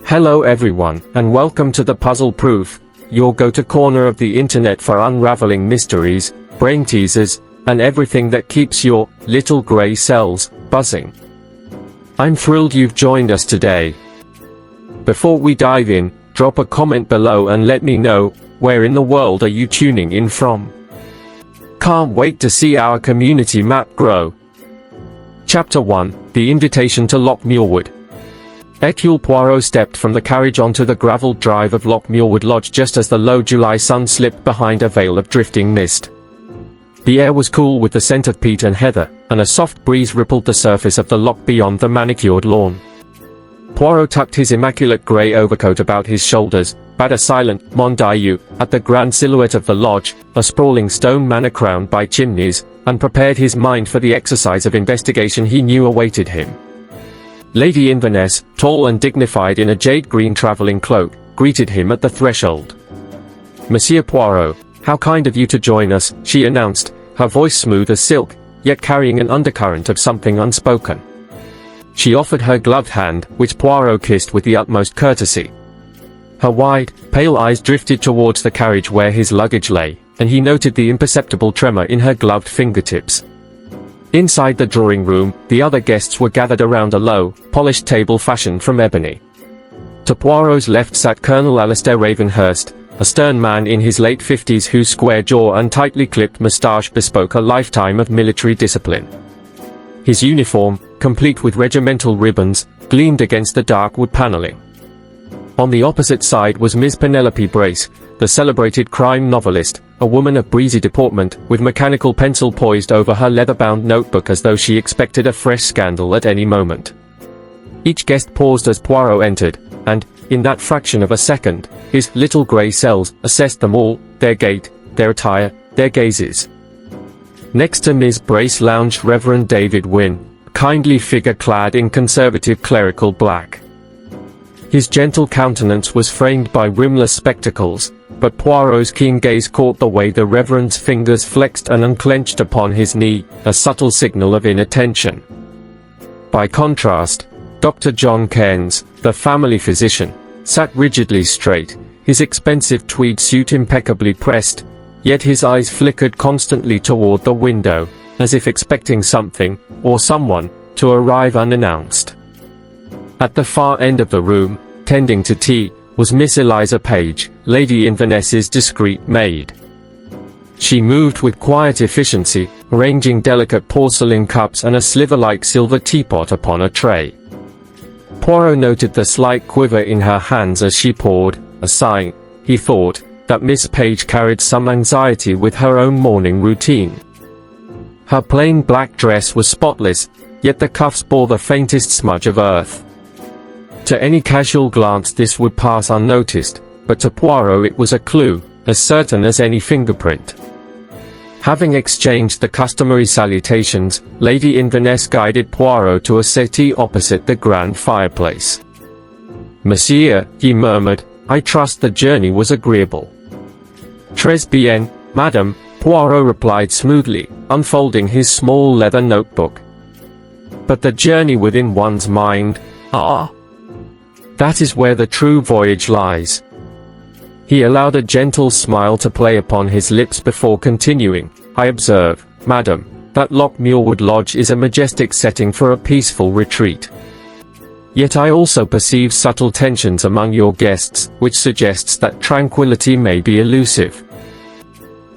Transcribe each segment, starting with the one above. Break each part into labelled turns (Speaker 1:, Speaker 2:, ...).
Speaker 1: Hello everyone, and welcome to the Puzzle Proof, your go-to corner of the internet for unraveling mysteries, brain teasers, and everything that keeps your little grey cells buzzing. I'm thrilled you've joined us today. Before we dive in, drop a comment below and let me know, where in the world are you tuning in from? Can't wait to see our community map grow. Chapter 1, The Invitation to Loch Muirwood. Hercule Poirot stepped from the carriage onto the gravelled drive of Loch Muirwood Lodge just as the low July sun slipped behind a veil of drifting mist. The air was cool with the scent of peat and heather, and a soft breeze rippled the surface of the loch beyond the manicured lawn. Poirot tucked his immaculate grey overcoat about his shoulders, bade a silent "Mon Dieu" at the grand silhouette of the lodge, a sprawling stone manor crowned by chimneys, and prepared his mind for the exercise of investigation he knew awaited him. Lady Inverness, tall and dignified in a jade-green travelling cloak, greeted him at the threshold. "Monsieur Poirot, how kind of you to join us," she announced, her voice smooth as silk, yet carrying an undercurrent of something unspoken. She offered her gloved hand, which Poirot kissed with the utmost courtesy. Her wide, pale eyes drifted towards the carriage where his luggage lay, and he noted the imperceptible tremor in her gloved fingertips. Inside the drawing room, the other guests were gathered around a low, polished table fashioned from ebony. To Poirot's left sat Colonel Alastair Ravenhurst, a stern man in his late 50s whose square jaw and tightly clipped moustache bespoke a lifetime of military discipline. His uniform, complete with regimental ribbons, gleamed against the dark wood paneling. On the opposite side was Miss Penelope Brace, the celebrated crime novelist, a woman of breezy deportment, with mechanical pencil poised over her leather-bound notebook as though she expected a fresh scandal at any moment. Each guest paused as Poirot entered, and, in that fraction of a second, his little grey cells assessed them all, their gait, their attire, their gazes. Next to Miss Brace lounged Reverend David Wynne, a kindly figure clad in conservative clerical black. His gentle countenance was framed by rimless spectacles, but Poirot's keen gaze caught the way the Reverend's fingers flexed and unclenched upon his knee, a subtle signal of inattention. By contrast, Dr. John Cairns, the family physician, sat rigidly straight, his expensive tweed suit impeccably pressed, yet his eyes flickered constantly toward the window, as if expecting something, or someone, to arrive unannounced. At the far end of the room, tending to tea, was Miss Eliza Page, Lady Inverness's discreet maid. She moved with quiet efficiency, arranging delicate porcelain cups and a sliver-like silver teapot upon a tray. Poirot noted the slight quiver in her hands as she poured, sighing, he thought, that Miss Page carried some anxiety with her own morning routine. Her plain black dress was spotless, yet the cuffs bore the faintest smudge of earth. To any casual glance this would pass unnoticed, but to Poirot it was a clue, as certain as any fingerprint. Having exchanged the customary salutations, Lady Inverness guided Poirot to a settee opposite the grand fireplace. "Monsieur," he murmured, "I trust the journey was agreeable." "Très bien, madame," Poirot replied smoothly, unfolding his small leather notebook. "But the journey within one's mind, that is where the true voyage lies." He allowed a gentle smile to play upon his lips before continuing, "I observe, madam, that Loch Muirwood Lodge is a majestic setting for a peaceful retreat. Yet I also perceive subtle tensions among your guests, which suggests that tranquility may be elusive."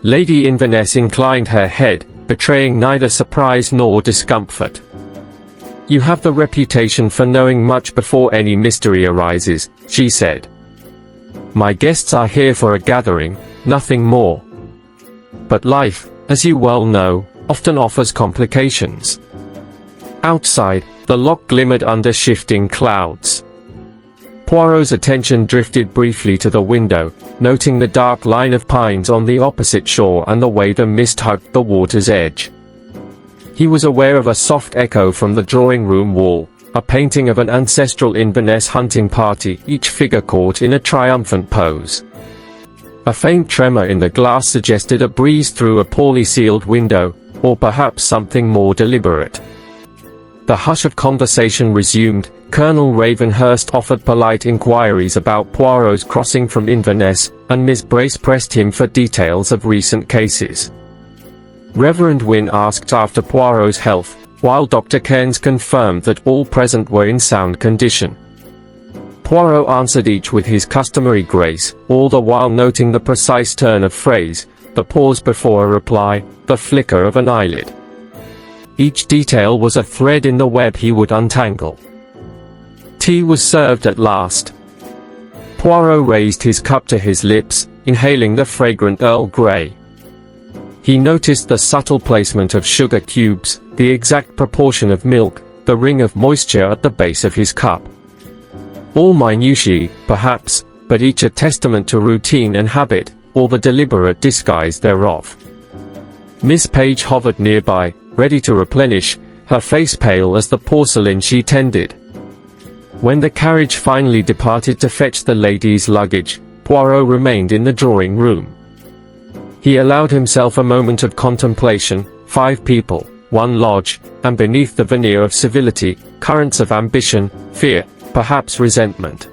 Speaker 1: Lady Inverness inclined her head, betraying neither surprise nor discomfort. "You have the reputation for knowing much before any mystery arises," she said. "My guests are here for a gathering, nothing more. But life, as you well know, often offers complications." Outside, the loch glimmered under shifting clouds. Poirot's attention drifted briefly to the window, noting the dark line of pines on the opposite shore and the way the mist hugged the water's edge. He was aware of a soft echo from the drawing-room wall, a painting of an ancestral Inverness hunting party, each figure caught in a triumphant pose. A faint tremor in the glass suggested a breeze through a poorly sealed window, or perhaps something more deliberate. The hush of conversation resumed. Colonel Ravenhurst offered polite inquiries about Poirot's crossing from Inverness, and Miss Brace pressed him for details of recent cases. Reverend Wynne asked after Poirot's health, while Dr. Cairns confirmed that all present were in sound condition. Poirot answered each with his customary grace, all the while noting the precise turn of phrase, the pause before a reply, the flicker of an eyelid. Each detail was a thread in the web he would untangle. Tea was served at last. Poirot raised his cup to his lips, inhaling the fragrant Earl Grey. He noticed the subtle placement of sugar cubes, the exact proportion of milk, the ring of moisture at the base of his cup. All minutiae, perhaps, but each a testament to routine and habit, or the deliberate disguise thereof. Miss Page hovered nearby, ready to replenish, her face pale as the porcelain she tended. When the carriage finally departed to fetch the ladies' luggage, Poirot remained in the drawing room. He allowed himself a moment of contemplation. 5 people, 1 lodge, and beneath the veneer of civility, currents of ambition, fear, perhaps resentment.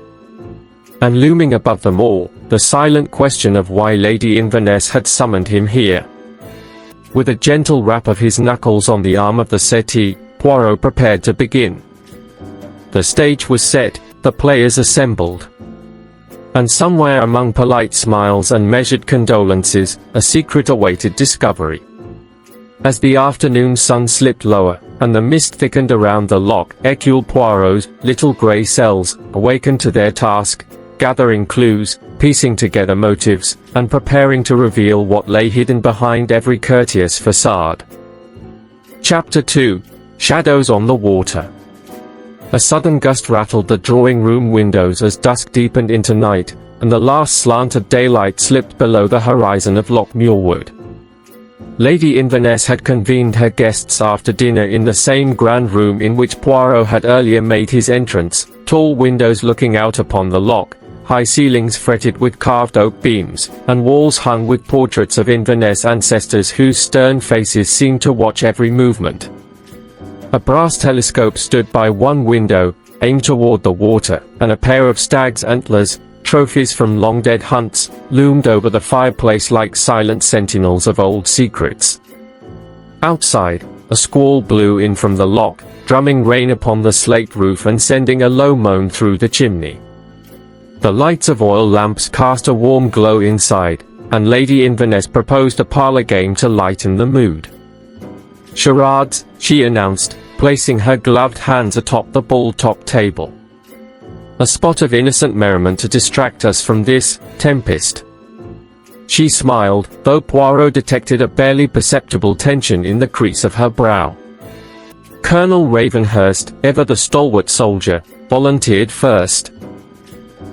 Speaker 1: And looming above them all, the silent question of why Lady Inverness had summoned him here. With a gentle rap of his knuckles on the arm of the settee, Poirot prepared to begin. The stage was set, the players assembled. And somewhere among polite smiles and measured condolences, a secret awaited discovery. As the afternoon sun slipped lower, and the mist thickened around the Loch, Hercule Poirot's little grey cells awakened to their task, gathering clues, piecing together motives, and preparing to reveal what lay hidden behind every courteous facade. Chapter 2. Shadows on the Water. A sudden gust rattled the drawing-room windows as dusk deepened into night, and the last slant of daylight slipped below the horizon of Loch Muirwood. Lady Inverness had convened her guests after dinner in the same grand room in which Poirot had earlier made his entrance, tall windows looking out upon the Loch, high ceilings fretted with carved oak beams, and walls hung with portraits of Inverness ancestors whose stern faces seemed to watch every movement. A brass telescope stood by one window, aimed toward the water, and a pair of stag's antlers, trophies from long-dead hunts, loomed over the fireplace like silent sentinels of old secrets. Outside, a squall blew in from the Loch, drumming rain upon the slate roof and sending a low moan through the chimney. The lights of oil lamps cast a warm glow inside, and Lady Inverness proposed a parlour game to lighten the mood. "Charades," she announced, placing her gloved hands atop the ball-top table. "A spot of innocent merriment to distract us from this tempest." She smiled, though Poirot detected a barely perceptible tension in the crease of her brow. Colonel Ravenhurst, ever the stalwart soldier, volunteered first.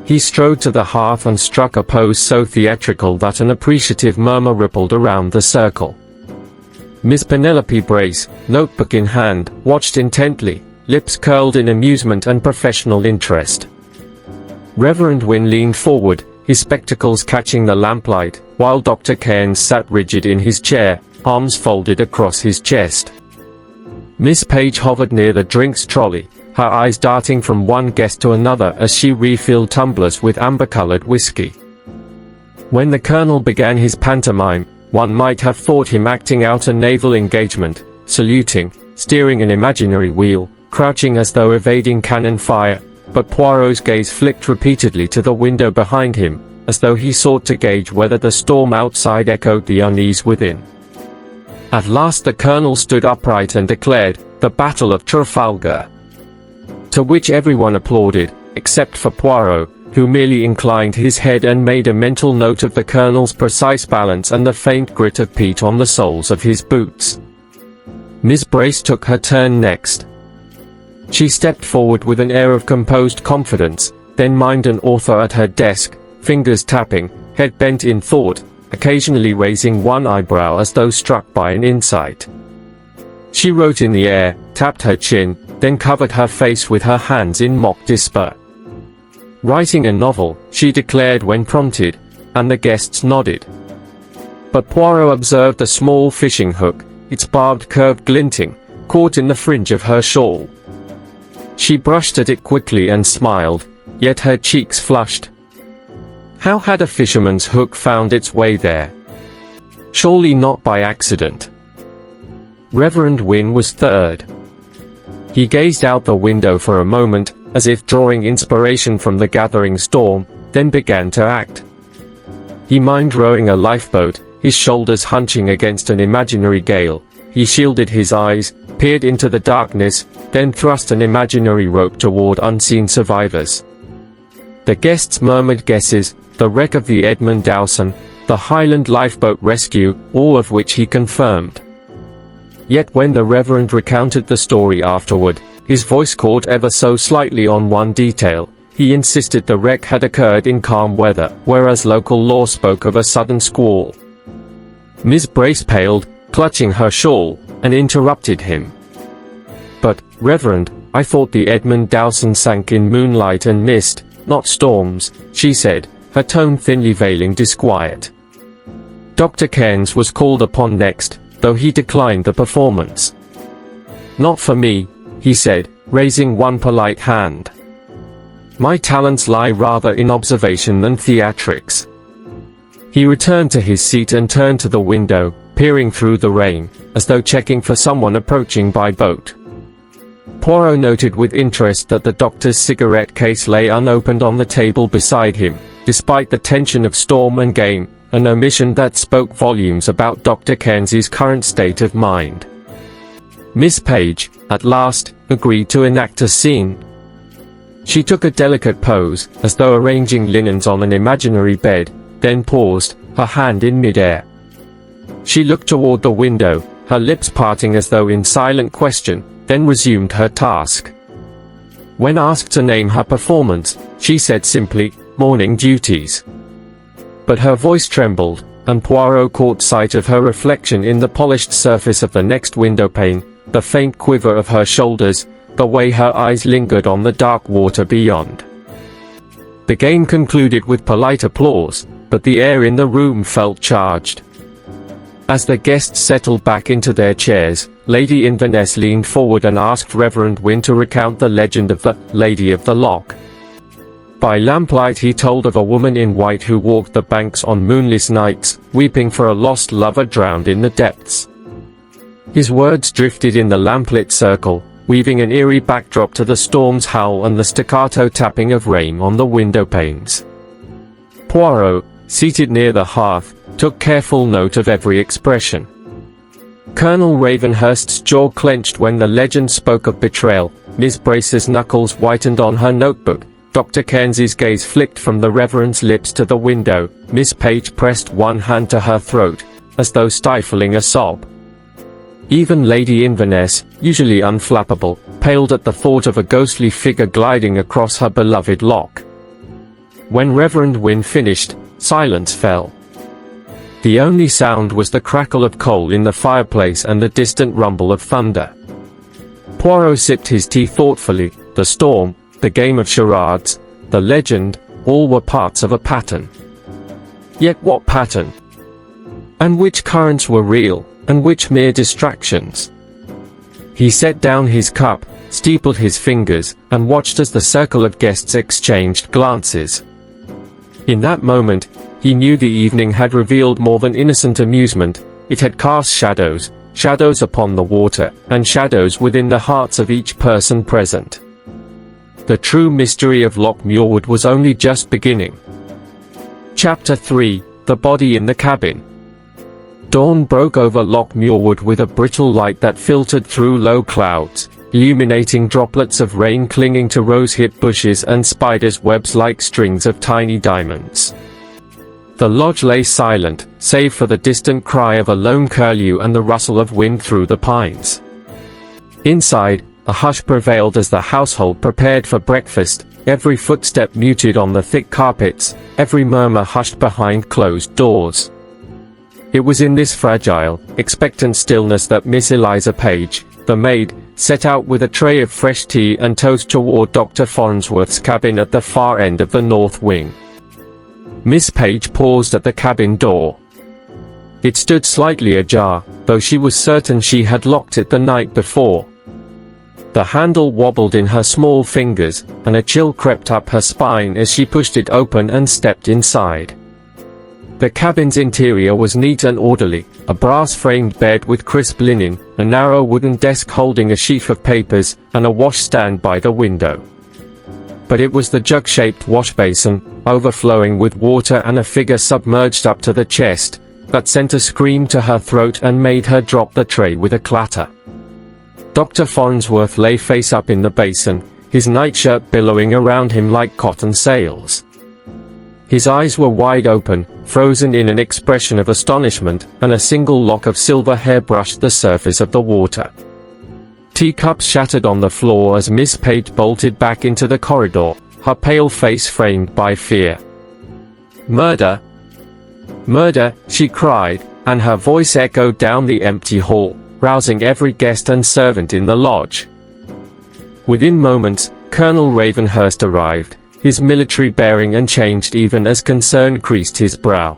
Speaker 1: He strode to the hearth and struck a pose so theatrical that an appreciative murmur rippled around the circle. Miss Penelope Brace, notebook in hand, watched intently, lips curled in amusement and professional interest. Reverend Wynne leaned forward, his spectacles catching the lamplight, while Dr. Cairns sat rigid in his chair, arms folded across his chest. Miss Page hovered near the drinks trolley, her eyes darting from one guest to another as she refilled tumblers with amber-colored whiskey. When the Colonel began his pantomime, one might have thought him acting out a naval engagement, saluting, steering an imaginary wheel, crouching as though evading cannon fire, but Poirot's gaze flicked repeatedly to the window behind him, as though he sought to gauge whether the storm outside echoed the unease within. At last the Colonel stood upright and declared, "The Battle of Trafalgar," to which everyone applauded, except for Poirot, who merely inclined his head and made a mental note of the Colonel's precise balance and the faint grit of peat on the soles of his boots. Miss Brace took her turn next. She stepped forward with an air of composed confidence, then mimed an author at her desk, fingers tapping, head bent in thought, occasionally raising one eyebrow as though struck by an insight. She wrote in the air, tapped her chin, then covered her face with her hands in mock despair. "Writing a novel," she declared when prompted, and the guests nodded. But Poirot observed a small fishing hook, its barbed curve glinting, caught in the fringe of her shawl. She brushed at it quickly and smiled, yet her cheeks flushed. How had a fisherman's hook found its way there? Surely not by accident. Reverend Wynne was third. He gazed out the window for a moment, as if drawing inspiration from the gathering storm, then began to act. He mimed rowing a lifeboat, his shoulders hunching against an imaginary gale. He shielded his eyes, peered into the darkness, then thrust an imaginary rope toward unseen survivors. The guests murmured guesses, the wreck of the Edmund Dowson, the Highland lifeboat rescue, all of which he confirmed. Yet when the Reverend recounted the story afterward, his voice caught ever so slightly on one detail. He insisted the wreck had occurred in calm weather, whereas local law spoke of a sudden squall. Miss Brace paled, clutching her shawl, and interrupted him. "But, Reverend, I thought the Edmund Dowson sank in moonlight and mist, not storms," she said, her tone thinly veiling disquiet. Dr. Cairns was called upon next, though he declined the performance. "Not for me," he said, raising one polite hand. "My talents lie rather in observation than theatrics." He returned to his seat and turned to the window, peering through the rain, as though checking for someone approaching by boat. Poirot noted with interest that the doctor's cigarette case lay unopened on the table beside him, despite the tension of storm and game, an omission that spoke volumes about Dr. Cairns's current state of mind. Miss Page, at last, agreed to enact a scene. She took a delicate pose, as though arranging linens on an imaginary bed, then paused, her hand in mid-air. She looked toward the window, her lips parting as though in silent question, then resumed her task. When asked to name her performance, she said simply, "Morning duties." But her voice trembled, and Poirot caught sight of her reflection in the polished surface of the next window pane, the faint quiver of her shoulders, the way her eyes lingered on the dark water beyond. The game concluded with polite applause, but the air in the room felt charged. As the guests settled back into their chairs, Lady Inverness leaned forward and asked Reverend Wynne to recount the legend of the Lady of the Loch. By lamplight he told of a woman in white who walked the banks on moonless nights, weeping for a lost lover drowned in the depths. His words drifted in the lamplit circle, weaving an eerie backdrop to the storm's howl and the staccato tapping of rain on the window panes. Poirot, seated near the hearth, took careful note of every expression. Colonel Ravenhurst's jaw clenched when the legend spoke of betrayal, Miss Brace's knuckles whitened on her notebook, Dr. Cairns's gaze flicked from the Reverend's lips to the window, Miss Page pressed one hand to her throat, as though stifling a sob. Even Lady Inverness, usually unflappable, paled at the thought of a ghostly figure gliding across her beloved Loch. When Reverend Wynne finished, silence fell. The only sound was the crackle of coal in the fireplace and the distant rumble of thunder. Poirot sipped his tea thoughtfully. The storm, the game of charades, the legend, all were parts of a pattern. Yet what pattern? And which currents were real, and which mere distractions? He set down his cup, steepled his fingers, and watched as the circle of guests exchanged glances. In that moment, he knew the evening had revealed more than innocent amusement. It had cast shadows, shadows upon the water, and shadows within the hearts of each person present. The true mystery of Loch Muirwood was only just beginning. Chapter 3, The Body in the Cabin. Dawn broke over Loch Muirwood with a brittle light that filtered through low clouds, illuminating droplets of rain clinging to rosehip bushes and spiders' webs like strings of tiny diamonds. The lodge lay silent, save for the distant cry of a lone curlew and the rustle of wind through the pines. Inside, a hush prevailed as the household prepared for breakfast, every footstep muted on the thick carpets, every murmur hushed behind closed doors. It was in this fragile, expectant stillness that Miss Eliza Page, the maid, set out with a tray of fresh tea and toast toward Dr. Farnsworth's cabin at the far end of the north wing. Miss Page paused at the cabin door. It stood slightly ajar, though she was certain she had locked it the night before. The handle wobbled in her small fingers, and a chill crept up her spine as she pushed it open and stepped inside. The cabin's interior was neat and orderly, a brass-framed bed with crisp linen, a narrow wooden desk holding a sheaf of papers, and a washstand by the window. But it was the jug-shaped wash basin, overflowing with water and a figure submerged up to the chest, that sent a scream to her throat and made her drop the tray with a clatter. Dr. Farnsworth lay face up in the basin, his nightshirt billowing around him like cotton sails. His eyes were wide open, frozen in an expression of astonishment, and a single lock of silver hair brushed the surface of the water. Teacups shattered on the floor as Miss Page bolted back into the corridor, her pale face framed by fear. "Murder! Murder!" she cried, and her voice echoed down the empty hall, rousing every guest and servant in the lodge. Within moments, Colonel Ravenhurst arrived, his military bearing unchanged even as concern creased his brow.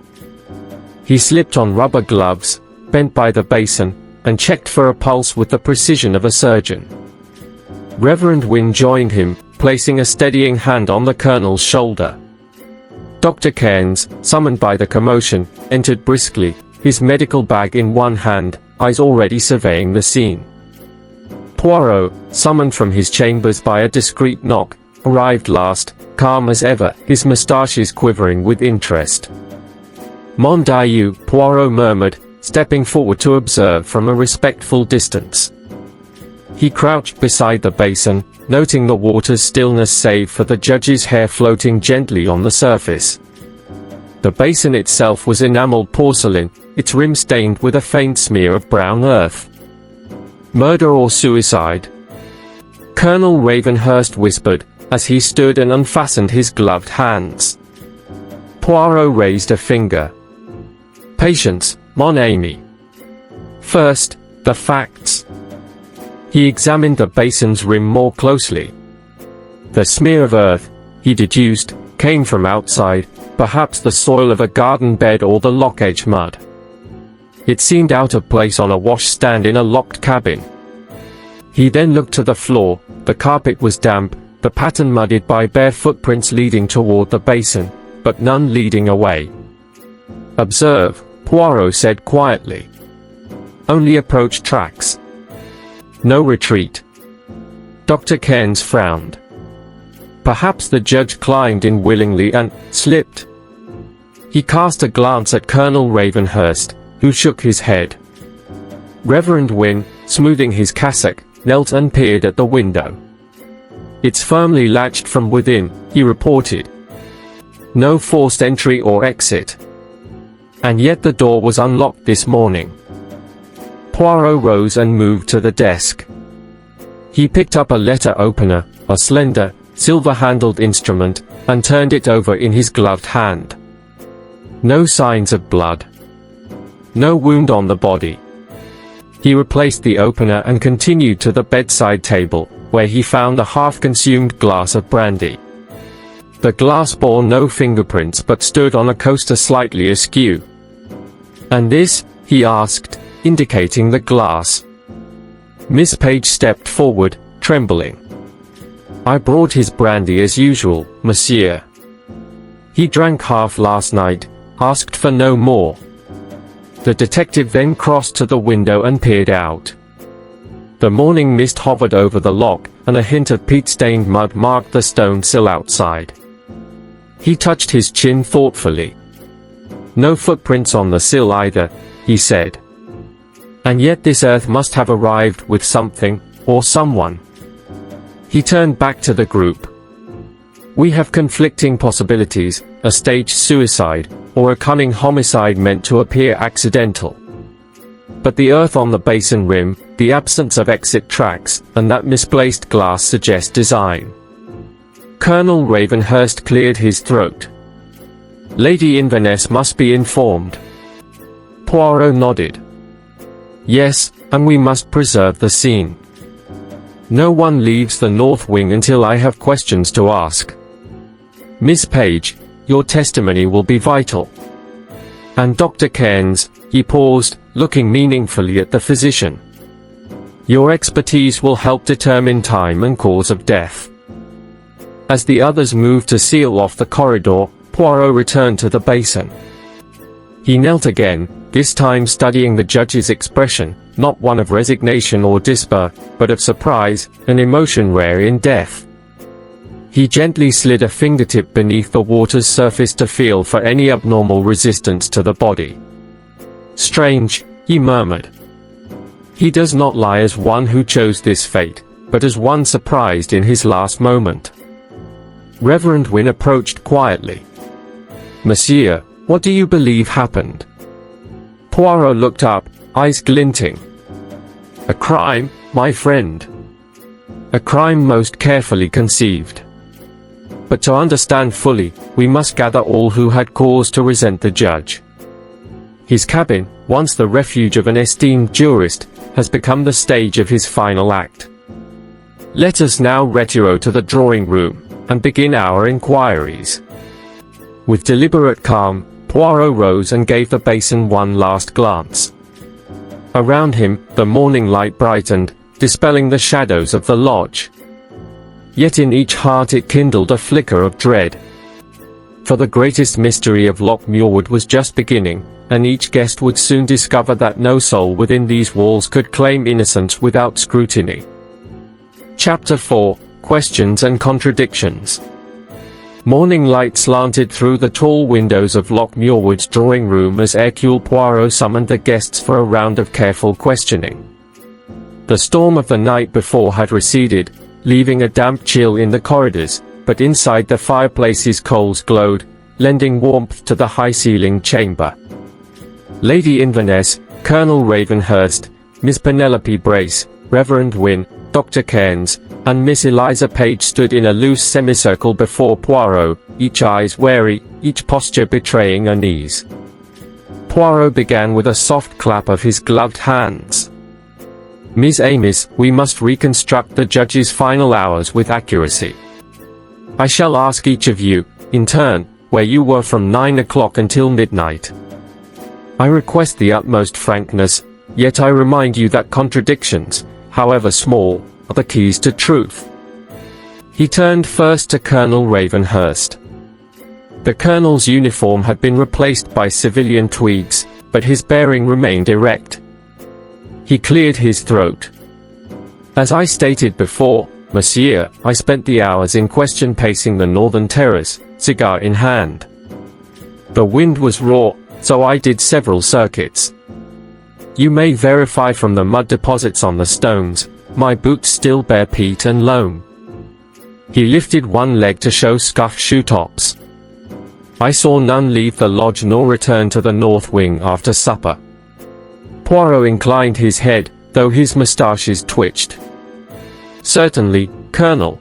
Speaker 1: He slipped on rubber gloves, bent by the basin, and checked for a pulse with the precision of a surgeon. Reverend Wynne joined him, placing a steadying hand on the colonel's shoulder. Dr. Cairns, summoned by the commotion, entered briskly, his medical bag in one hand, eyes already surveying the scene. Poirot, summoned from his chambers by a discreet knock, arrived last, calm as ever, his moustaches quivering with interest. "Mon Dieu," Poirot murmured, stepping forward to observe from a respectful distance. He crouched beside the basin, noting the water's stillness save for the judge's hair floating gently on the surface. The basin itself was enameled porcelain, its rim stained with a faint smear of brown earth. "Murder or suicide?" Colonel Ravenhurst whispered, as he stood and unfastened his gloved hands. Poirot raised a finger. "Patience, mon ami. First, the facts." He examined the basin's rim more closely. The smear of earth, he deduced, came from outside, perhaps the soil of a garden bed or the lock edge mud. It seemed out of place on a washstand in a locked cabin. He then looked to the floor. The carpet was damp, the pattern muddied by bare footprints leading toward the basin, but none leading away. "Observe," Poirot said quietly. "Only approach tracks. No retreat." Dr. Cairns frowned. Perhaps the judge climbed in willingly and slipped. He cast a glance at Colonel Ravenhurst, who shook his head. Reverend Wynne, smoothing his cassock, knelt and peered at the window. "It's firmly latched from within," he reported. "No forced entry or exit. And yet the door was unlocked this morning." Poirot rose and moved to the desk. He picked up a letter opener, a slender, silver-handled instrument, and turned it over in his gloved hand. No signs of blood. No wound on the body. He replaced the opener and continued to the bedside table, where he found a half-consumed glass of brandy. The glass bore no fingerprints but stood on a coaster slightly askew. "And this?" he asked, indicating the glass. Miss Page stepped forward, trembling. "I brought his brandy as usual, monsieur. He drank half last night, asked for no more." The detective then crossed to the window and peered out. The morning mist hovered over the loch, and a hint of peat-stained mud marked the stone sill outside. He touched his chin thoughtfully. "No footprints on the sill either," he said. "And yet this earth must have arrived with something, or someone." He turned back to the group. "We have conflicting possibilities, a staged suicide, or a cunning homicide meant to appear accidental. But the earth on the basin rim, the absence of exit tracks, and that misplaced glass suggest design." Colonel Ravenhurst cleared his throat. "Lady Inverness must be informed." Poirot nodded. "Yes, and we must preserve the scene. No one leaves the north wing until I have questions to ask. Miss Page, your testimony will be vital. And Dr. Cairns," he paused, looking meaningfully at the physician. Your expertise will help determine time and cause of death." As the others moved to seal off the corridor, Poirot returned to the basin. He knelt again, this time studying the judge's expression, not one of resignation or despair, but of surprise, an emotion rare in death. He gently slid a fingertip beneath the water's surface to feel for any abnormal resistance to the body. "Strange," he murmured. "He does not lie as one who chose this fate, but as one surprised in his last moment." Reverend Wynne approached quietly. "Monsieur, what do you believe happened?" Poirot looked up, eyes glinting. "A crime, my friend. A crime most carefully conceived. But to understand fully, we must gather all who had cause to resent the judge. His cabin, once the refuge of an esteemed jurist, has become the stage of his final act. Let us now retire to the drawing room, and begin our inquiries." With deliberate calm, Poirot rose and gave the basin one last glance. Around him, the morning light brightened, dispelling the shadows of the lodge. Yet in each heart it kindled a flicker of dread. For the greatest mystery of Loch Muirwood was just beginning, and each guest would soon discover that no soul within these walls could claim innocence without scrutiny. Chapter 4: Questions and Contradictions. Morning light slanted through the tall windows of Loch Muirwood's drawing room as Hercule Poirot summoned the guests for a round of careful questioning. The storm of the night before had receded, leaving a damp chill in the corridors, but inside the fireplace's coals glowed, lending warmth to the high-ceilinged chamber. Lady Inverness, Colonel Ravenhurst, Miss Penelope Brace, Reverend Wynne, Dr. Cairns, and Miss Eliza Page stood in a loose semicircle before Poirot, each eyes wary, each posture betraying unease. Poirot began with a soft clap of his gloved hands. "Miss Amis, we must reconstruct the judge's final hours with accuracy. I shall ask each of you, in turn, where you were from 9 o'clock until midnight. I request the utmost frankness, yet I remind you that contradictions, however small, are the keys to truth." He turned first to Colonel Ravenhurst. The colonel's uniform had been replaced by civilian tweeds, but his bearing remained erect. He cleared his throat. "As I stated before, monsieur, I spent the hours in question pacing the northern terrace, cigar in hand. The wind was raw, so I did several circuits. You may verify from the mud deposits on the stones, my boots still bear peat and loam." He lifted one leg to show scuffed shoe tops. "I saw none leave the lodge nor return to the north wing after supper." Poirot inclined his head, though his moustaches twitched. "Certainly, Colonel.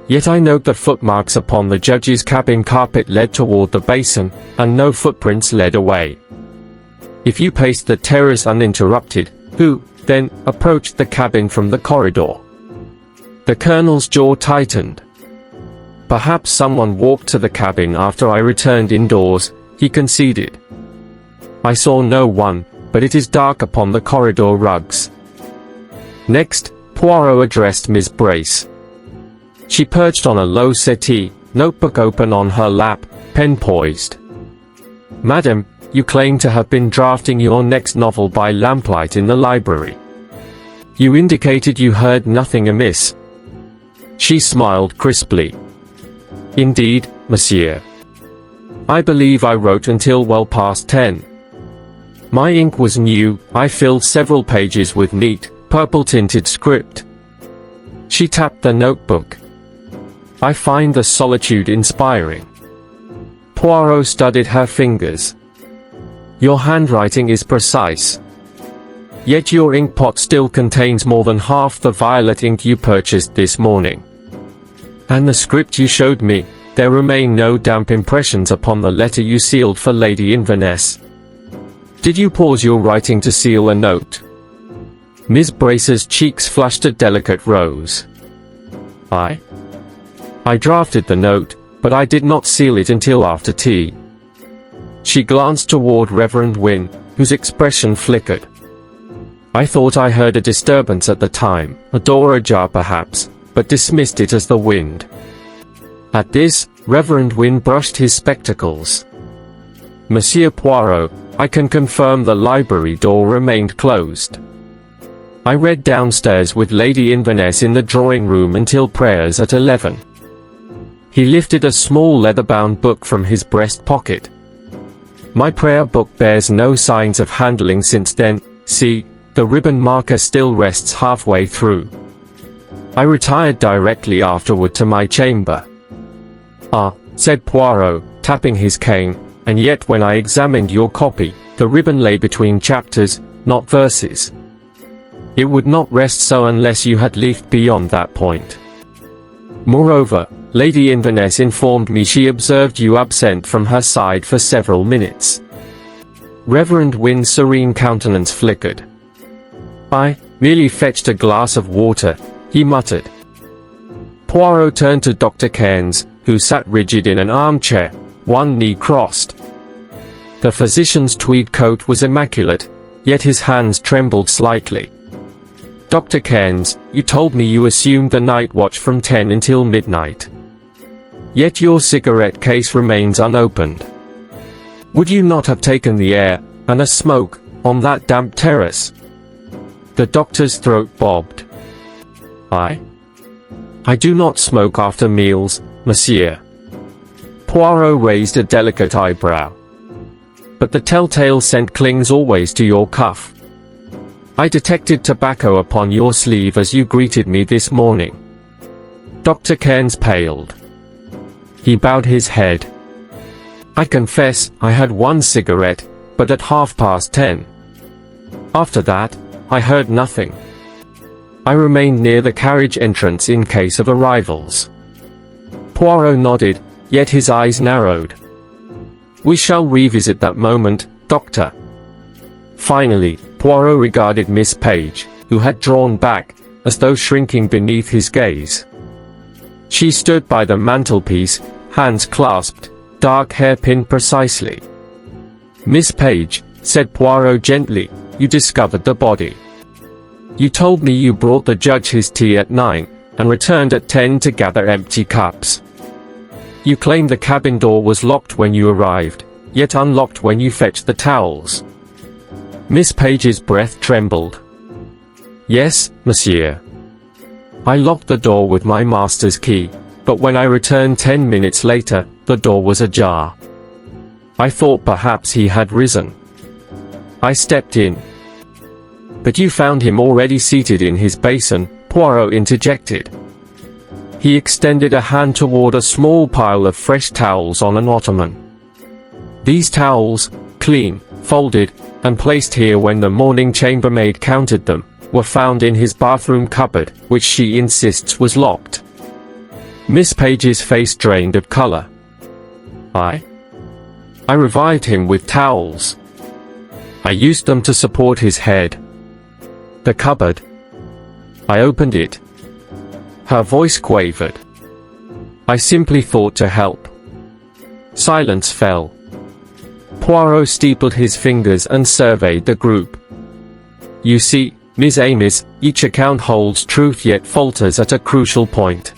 Speaker 1: Yet I note the footmarks upon the judge's cabin carpet led toward the basin, and no footprints led away. If you paced the terrace uninterrupted, who, then, approached the cabin from the corridor?" The colonel's jaw tightened. "Perhaps someone walked to the cabin after I returned indoors," he conceded. "I saw no one, but it is dark upon the corridor rugs." Next, Poirot addressed Miss Brace. She perched on a low settee, notebook open on her lap, pen poised. "Madam, you claim to have been drafting your next novel by lamplight in the library. You indicated you heard nothing amiss." She smiled crisply. "Indeed, monsieur. I believe I wrote until well past 10. My ink was new, I filled several pages with neat, purple-tinted script." She tapped the notebook. "I find the solitude inspiring." Poirot studied her fingers. "Your handwriting is precise. Yet your inkpot still contains more than half the violet ink you purchased this morning. And the script you showed me, there remain no damp impressions upon the letter you sealed for Lady Inverness. Did you pause your writing to seal a note?" Miss Brace's cheeks flushed a delicate rose. I drafted the note, but I did not seal it until after tea." She glanced toward Reverend Wynne, whose expression flickered. I thought I heard a disturbance at the time, a door ajar perhaps, but dismissed it as the wind. At this, Reverend Wynne brushed his spectacles. Monsieur Poirot, I can confirm the library door remained closed. I read downstairs with Lady Inverness in the drawing room until prayers at 11. He lifted a small leather-bound book from his breast pocket. My prayer book bears no signs of handling since then. See, the ribbon marker still rests halfway through. I retired directly afterward to my chamber. Ah, said Poirot, tapping his cane, and yet when I examined your copy, the ribbon lay between chapters, not verses. It would not rest so unless you had leafed beyond that point. Moreover, Lady Inverness informed me she observed you absent from her side for several minutes. Reverend Wynne's serene countenance flickered. I merely fetched a glass of water, he muttered. Poirot turned to Dr. Cairns, who sat rigid in an armchair, one knee crossed. The physician's tweed coat was immaculate, yet his hands trembled slightly. Dr. Cairns, you told me you assumed the night watch from 10 until midnight. Yet your cigarette case remains unopened. Would you not have taken the air, and a smoke, on that damp terrace? The doctor's throat bobbed. I do not smoke after meals, monsieur. Poirot raised a delicate eyebrow. But the telltale scent clings always to your cuff. I detected tobacco upon your sleeve as you greeted me this morning. Dr. Cairns paled. He bowed his head. I confess, I had one cigarette, but at 10:30. After that, I heard nothing. I remained near the carriage entrance in case of arrivals. Poirot nodded, yet his eyes narrowed. We shall revisit that moment, Doctor. Finally, Poirot regarded Miss Page, who had drawn back, as though shrinking beneath his gaze. She stood by the mantelpiece, hands clasped, dark hair pinned precisely. Miss Page, said Poirot gently, you discovered the body. You told me you brought the judge his tea at 9, and returned at 10 to gather empty cups. You claim the cabin door was locked when you arrived, yet unlocked when you fetched the towels. Miss Page's breath trembled. Yes, monsieur. I locked the door with my master's key, but when I returned 10 minutes later, the door was ajar. I thought perhaps he had risen. I stepped in. But you found him already seated in his basin, Poirot interjected. He extended a hand toward a small pile of fresh towels on an ottoman. These towels, clean, folded, and placed here when the morning chambermaid counted them, were found in his bathroom cupboard, which she insists was locked. Miss Page's face drained of color. I revived him with towels. I used them to support his head. The cupboard. I opened it. Her voice quavered. I simply thought to help. Silence fell. Poirot steepled his fingers and surveyed the group. You see, Miss Amis, each account holds truth yet falters at a crucial point.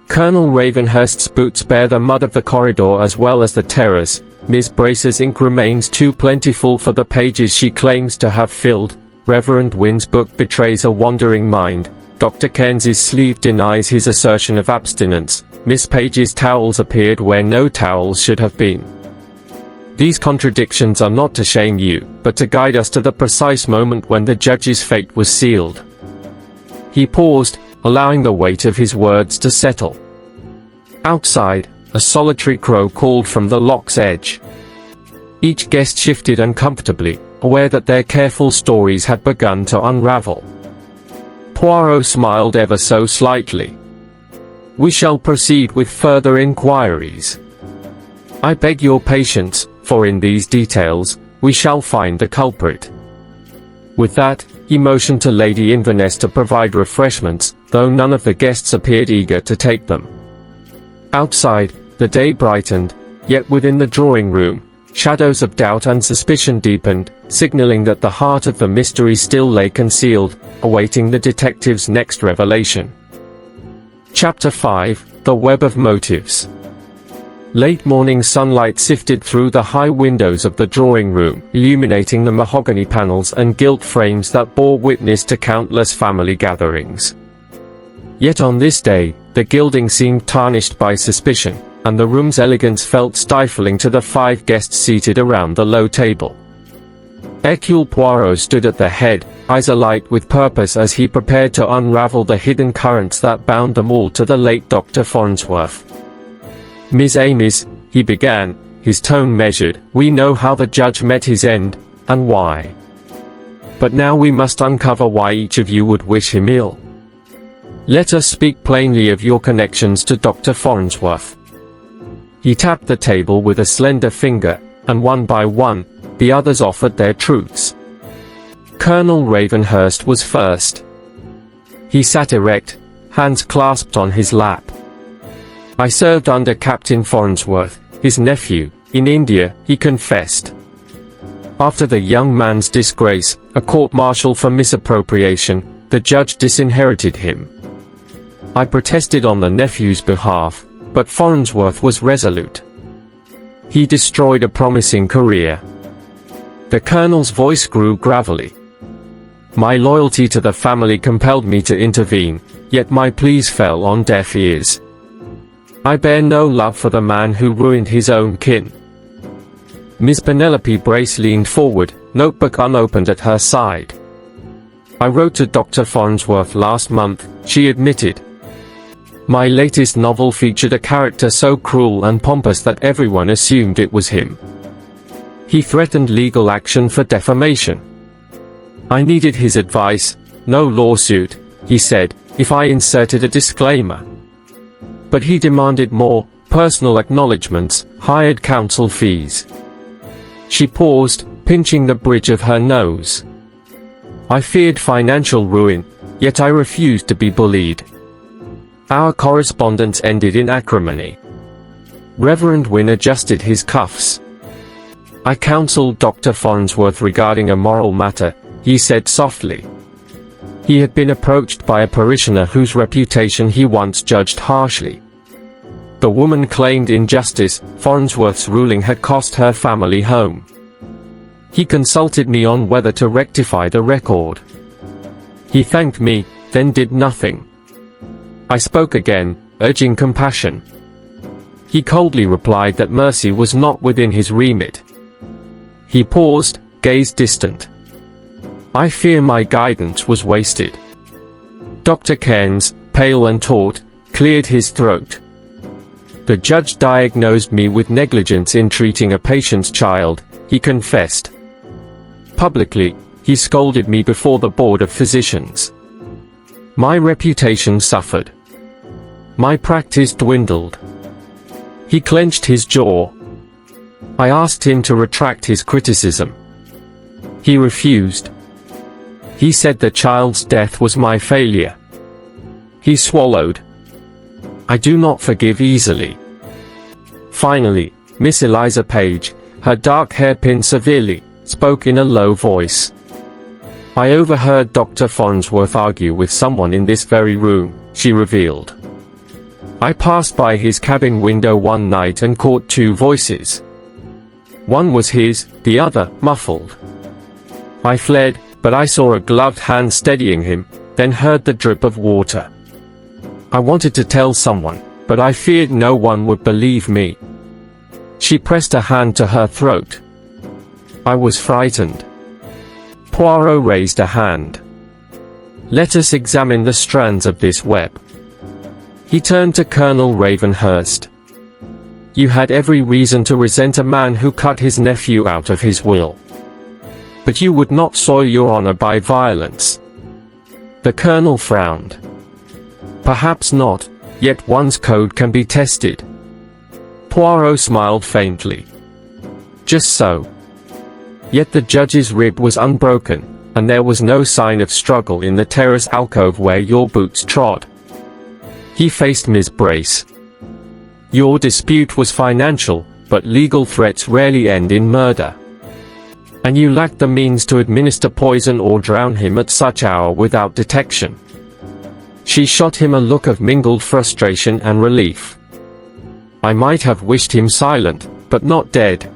Speaker 1: Colonel Ravenhurst's boots bear the mud of the corridor as well as the terrace. Miss Brace's ink remains too plentiful for the pages she claims to have filled. Reverend Wynne's book betrays a wandering mind. Dr. Cairns's sleeve denies his assertion of abstinence. Miss Page's towels appeared where no towels should have been. These contradictions are not to shame you, but to guide us to the precise moment when the judge's fate was sealed. He paused, allowing the weight of his words to settle. Outside, a solitary crow called from the loch's edge. Each guest shifted uncomfortably, aware that their careful stories had begun to unravel. Poirot smiled ever so slightly. We shall proceed with further inquiries. I beg your patience, for in these details, we shall find the culprit. With that, he motioned to Lady Inverness to provide refreshments, though none of the guests appeared eager to take them. Outside, the day brightened, yet within the drawing room, Shadows of doubt and suspicion deepened, signaling that the heart of the mystery still lay concealed, awaiting the detective's next revelation. Chapter 5: The Web of Motives. Late morning sunlight sifted through the high windows of the drawing room, illuminating the mahogany panels and gilt frames that bore witness to countless family gatherings. Yet on this day, the gilding seemed tarnished by suspicion, and the room's elegance felt stifling to the 5 guests seated around the low table. Hercule Poirot stood at the head, eyes alight with purpose as he prepared to unravel the hidden currents that bound them all to the late Dr. Farnsworth. "Miss Amis," he began, his tone measured, "we know how the judge met his end, and why. But now we must uncover why each of you would wish him ill. Let us speak plainly of your connections to Dr. Farnsworth." He tapped the table with a slender finger, and one by one, the others offered their truths. Colonel Ravenhurst was first. He sat erect, hands clasped on his lap. "I served under Captain Farnsworth, his nephew, in India," he confessed. After the young man's disgrace, a court-martial for misappropriation, the judge disinherited him. I protested on the nephew's behalf, but Farnsworth was resolute. He destroyed a promising career. The colonel's voice grew gravelly. "My loyalty to the family compelled me to intervene, yet my pleas fell on deaf ears. I bear no love for the man who ruined his own kin." Miss Penelope Brace leaned forward, notebook unopened at her side. "I wrote to Dr. Farnsworth last month," she admitted. "My latest novel featured a character so cruel and pompous that everyone assumed it was him. He threatened legal action for defamation. I needed his advice, no lawsuit, he said, if I inserted a disclaimer. But he demanded more, personal acknowledgments, hired counsel fees." She paused, pinching the bridge of her nose. "I feared financial ruin, yet I refused to be bullied." Our correspondence ended in acrimony. Reverend Wynne adjusted his cuffs. "I counseled Dr. Farnsworth regarding a moral matter," he said softly. He had been approached by a parishioner whose reputation he once judged harshly. The woman claimed injustice. Farnsworth's ruling had cost her family home. He consulted me on whether to rectify the record. He thanked me, then did nothing. I spoke again, urging compassion. He coldly replied that mercy was not within his remit. He paused, gaze distant. I fear my guidance was wasted. Dr. Cairns, pale and taut, cleared his throat. The judge diagnosed me with negligence in treating a patient's child, he confessed. Publicly, he scolded me before the board of physicians. My reputation suffered. My practice dwindled. He clenched his jaw. I asked him to retract his criticism. He refused. He said the child's death was my failure. He swallowed. I do not forgive easily. Finally, Miss Eliza Page, her dark hair pinned severely, spoke in a low voice. I overheard Dr. Farnsworth argue with someone in this very room, she revealed. I passed by his cabin window one night and caught 2 voices. One was his, the other, muffled. I fled, but I saw a gloved hand steadying him, then heard the drip of water. I wanted to tell someone, but I feared no one would believe me. She pressed a hand to her throat. I was frightened. Poirot raised a hand. Let us examine the strands of this web. He turned to Colonel Ravenhurst. You had every reason to resent a man who cut his nephew out of his will. But you would not soil your honor by violence. The colonel frowned. Perhaps not, yet one's code can be tested. Poirot smiled faintly. Just so. Yet the judge's rib was unbroken, and there was no sign of struggle in the terrace alcove where your boots trod. He faced Miss Brace. Your dispute was financial, but legal threats rarely end in murder. And you lacked the means to administer poison or drown him at such hour without detection. She shot him a look of mingled frustration and relief. I might have wished him silent, but not dead.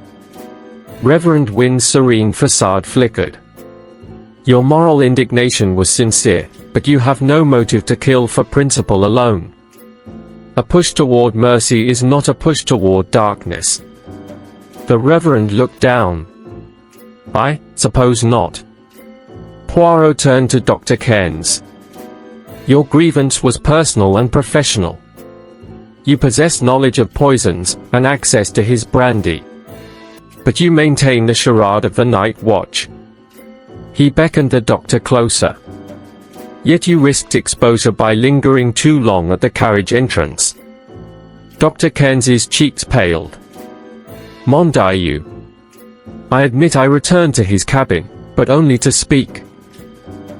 Speaker 1: Reverend Wynne's serene facade flickered. Your moral indignation was sincere, but you have no motive to kill for principle alone. A push toward mercy is not a push toward darkness. The Reverend looked down. I suppose not. Poirot turned to Dr. Cairns. Your grievance was personal and professional. You possess knowledge of poisons, and access to his brandy. But you maintain the charade of the night watch. He beckoned the doctor closer. Yet you risked exposure by lingering too long at the carriage entrance. Dr. Cairns's cheeks paled. Mon Dieu. I admit I returned to his cabin, but only to speak.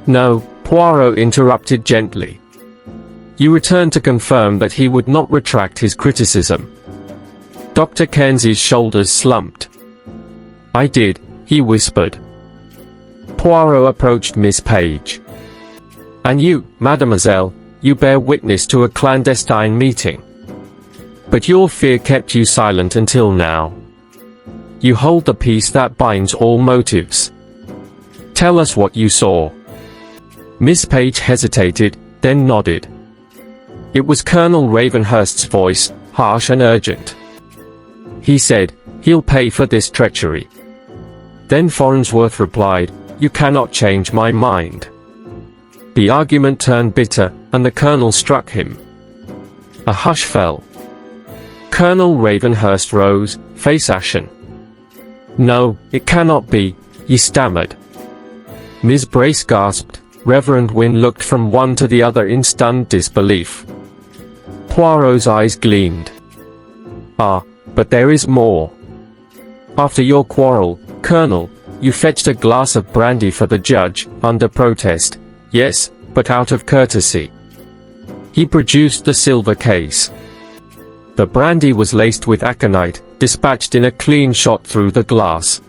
Speaker 1: No, Poirot interrupted gently. You returned to confirm that he would not retract his criticism. Dr. Cairns's shoulders slumped. I did, he whispered. Poirot approached Miss Page. And you, mademoiselle, you bear witness to a clandestine meeting. But your fear kept you silent until now. You hold the peace that binds all motives. Tell us what you saw. Miss Page hesitated, then nodded. It was Colonel Ravenhurst's voice, harsh and urgent. He said, he'll pay for this treachery. Then Farnsworth replied, you cannot change my mind. The argument turned bitter, and the Colonel struck him. A hush fell. Colonel Ravenhurst rose, face ashen. No, it cannot be, he stammered. Miss Brace gasped. Reverend Wynne looked from one to the other in stunned disbelief. Poirot's eyes gleamed. Ah, but there is more. After your quarrel, Colonel, you fetched a glass of brandy for the judge, under protest. Yes, but out of courtesy. He produced the silver case. The brandy was laced with aconite, dispatched in a clean shot through the glass.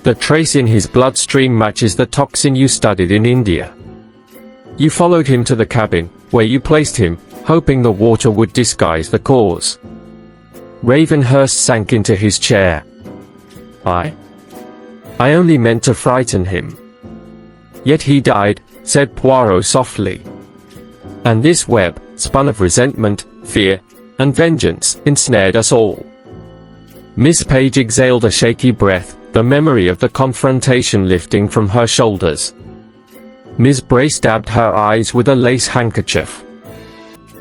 Speaker 1: The trace in his bloodstream matches the toxin you studied in India. You followed him to the cabin, where you placed him, hoping the water would disguise the cause. Ravenhurst sank into his chair. I only meant to frighten him. Yet he died, said Poirot softly. And this web, spun of resentment, fear, and vengeance, ensnared us all. Miss Page exhaled a shaky breath, the memory of the confrontation lifting from her shoulders. Miss Brace dabbed her eyes with a lace handkerchief.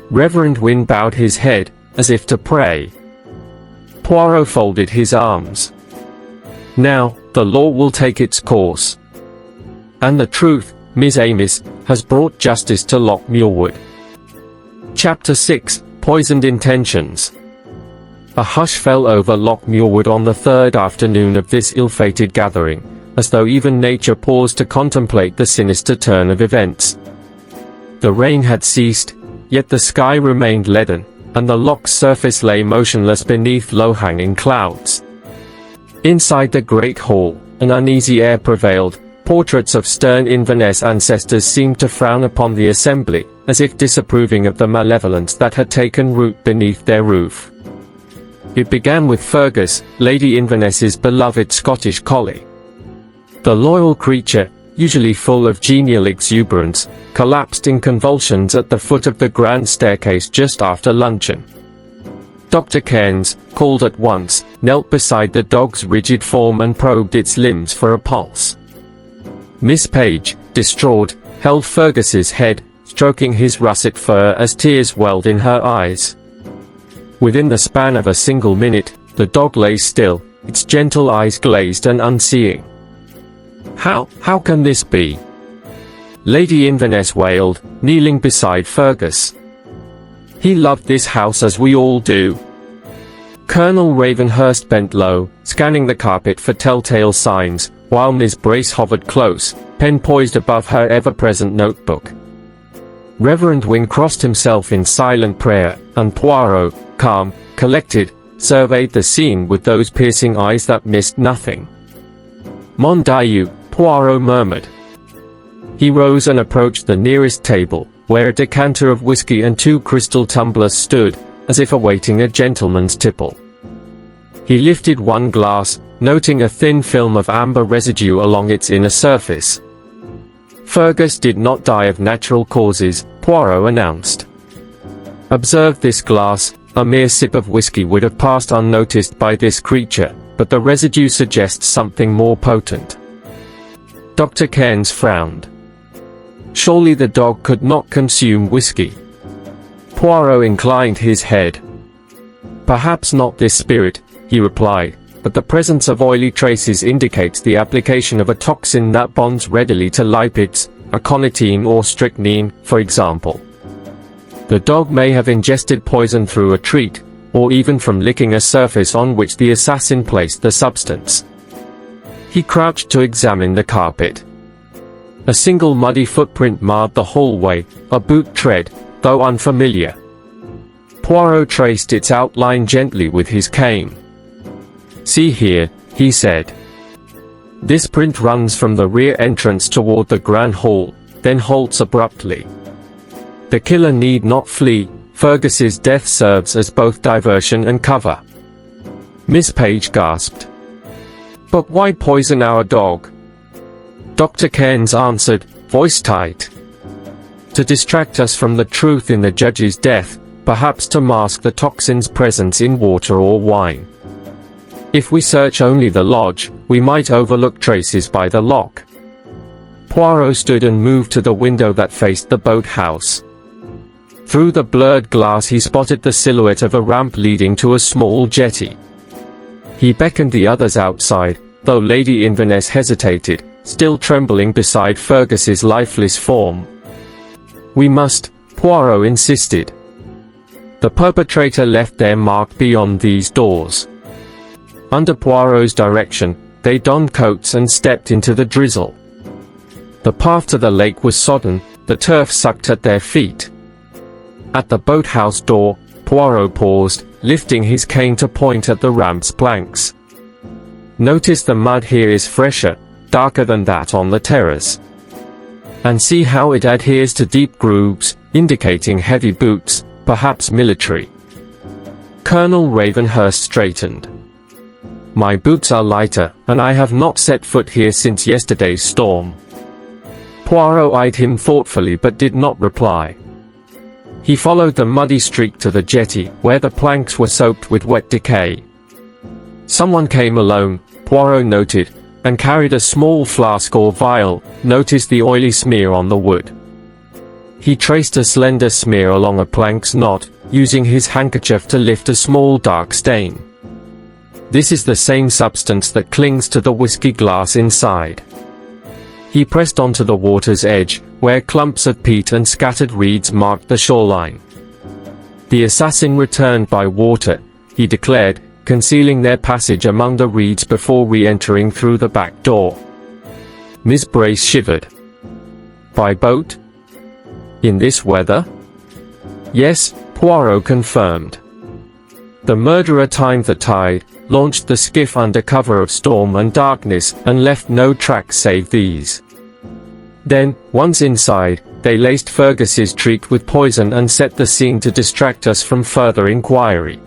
Speaker 1: Reverend Wynne bowed his head, as if to pray. Poirot folded his arms. Now, the law will take its course. And the truth, Miss Amis, has brought justice to Loch Muirwood. Chapter 6, Poisoned Intentions. A hush fell over Loch Muirwood on the third afternoon of this ill-fated gathering, as though even nature paused to contemplate the sinister turn of events. The rain had ceased, yet the sky remained leaden, and the loch's surface lay motionless beneath low-hanging clouds. Inside the great hall, an uneasy air prevailed. Portraits of stern Inverness ancestors seemed to frown upon the assembly, as if disapproving of the malevolence that had taken root beneath their roof. It began with Fergus, Lady Inverness's beloved Scottish collie. The loyal creature, usually full of genial exuberance, collapsed in convulsions at the foot of the grand staircase just after luncheon. Dr. Cairns, called at once, knelt beside the dog's rigid form and probed its limbs for a pulse. Miss Page, distraught, held Fergus's head, stroking his russet fur as tears welled in her eyes. Within the span of a single minute, the dog lay still, its gentle eyes glazed and unseeing. How can this be? Lady Inverness wailed, kneeling beside Fergus. He loved this house as we all do. Colonel Ravenhurst bent low, scanning the carpet for telltale signs, while Miss Brace hovered close, pen poised above her ever-present notebook. Reverend Wynne crossed himself in silent prayer, and Poirot, calm, collected, surveyed the scene with those piercing eyes that missed nothing. "Mon Dieu," Poirot murmured. He rose and approached the nearest table, where a decanter of whiskey and 2 crystal tumblers stood, as if awaiting a gentleman's tipple. He lifted one glass, noting a thin film of amber residue along its inner surface. "Fergus did not die of natural causes," Poirot announced. "Observe this glass. A mere sip of whiskey would have passed unnoticed by this creature, but the residue suggests something more potent." Dr. Cairns frowned. "Surely the dog could not consume whiskey?" Poirot inclined his head. "Perhaps not this spirit," he replied, "but the presence of oily traces indicates the application of a toxin that bonds readily to lipids, aconitine or strychnine, for example. The dog may have ingested poison through a treat, or even from licking a surface on which the assassin placed the substance." He crouched to examine the carpet. A single muddy footprint marred the hallway, a boot tread, though unfamiliar. Poirot traced its outline gently with his cane. "See here," he said. "This print runs from the rear entrance toward the grand hall, then halts abruptly. The killer need not flee. Fergus's death serves as both diversion and cover." Miss Page gasped. "But why poison our dog?" Dr. Cairns answered, voice tight. "To distract us from the truth in the judge's death, perhaps to mask the toxin's presence in water or wine. If we search only the lodge, we might overlook traces by the loch." Poirot stood and moved to the window that faced the boathouse. Through the blurred glass he spotted the silhouette of a ramp leading to a small jetty. He beckoned the others outside, though Lady Inverness hesitated, still trembling beside Fergus's lifeless form. "We must," Poirot insisted. "The perpetrator left their mark beyond these doors." Under Poirot's direction, they donned coats and stepped into the drizzle. The path to the lake was sodden, the turf sucked at their feet. At the boathouse door, Poirot paused, lifting his cane to point at the ramp's planks. "Notice the mud here is fresher, darker than that on the terrace. And see how it adheres to deep grooves, indicating heavy boots, perhaps military." Colonel Ravenhurst straightened. "My boots are lighter, and I have not set foot here since yesterday's storm." Poirot eyed him thoughtfully but did not reply. He followed the muddy streak to the jetty, where the planks were soaked with wet decay. Someone came alone, Poirot noted, and carried a small flask or vial, noticed the oily smear on the wood. He traced a slender smear along a plank's knot, using his handkerchief to lift a small dark stain. This is the same substance that clings to the whiskey glass inside. He pressed onto the water's edge, where clumps of peat and scattered reeds marked the shoreline. "The assassin returned by water," he declared, concealing their passage among the reeds before re-entering through the back door. Miss Brace shivered. "By boat? In this weather?" "Yes," Poirot confirmed. "The murderer timed the tide, launched the skiff under cover of storm and darkness, and left no tracks save these. Then, once inside, they laced Fergus's treat with poison and set the scene to distract us from further inquiry."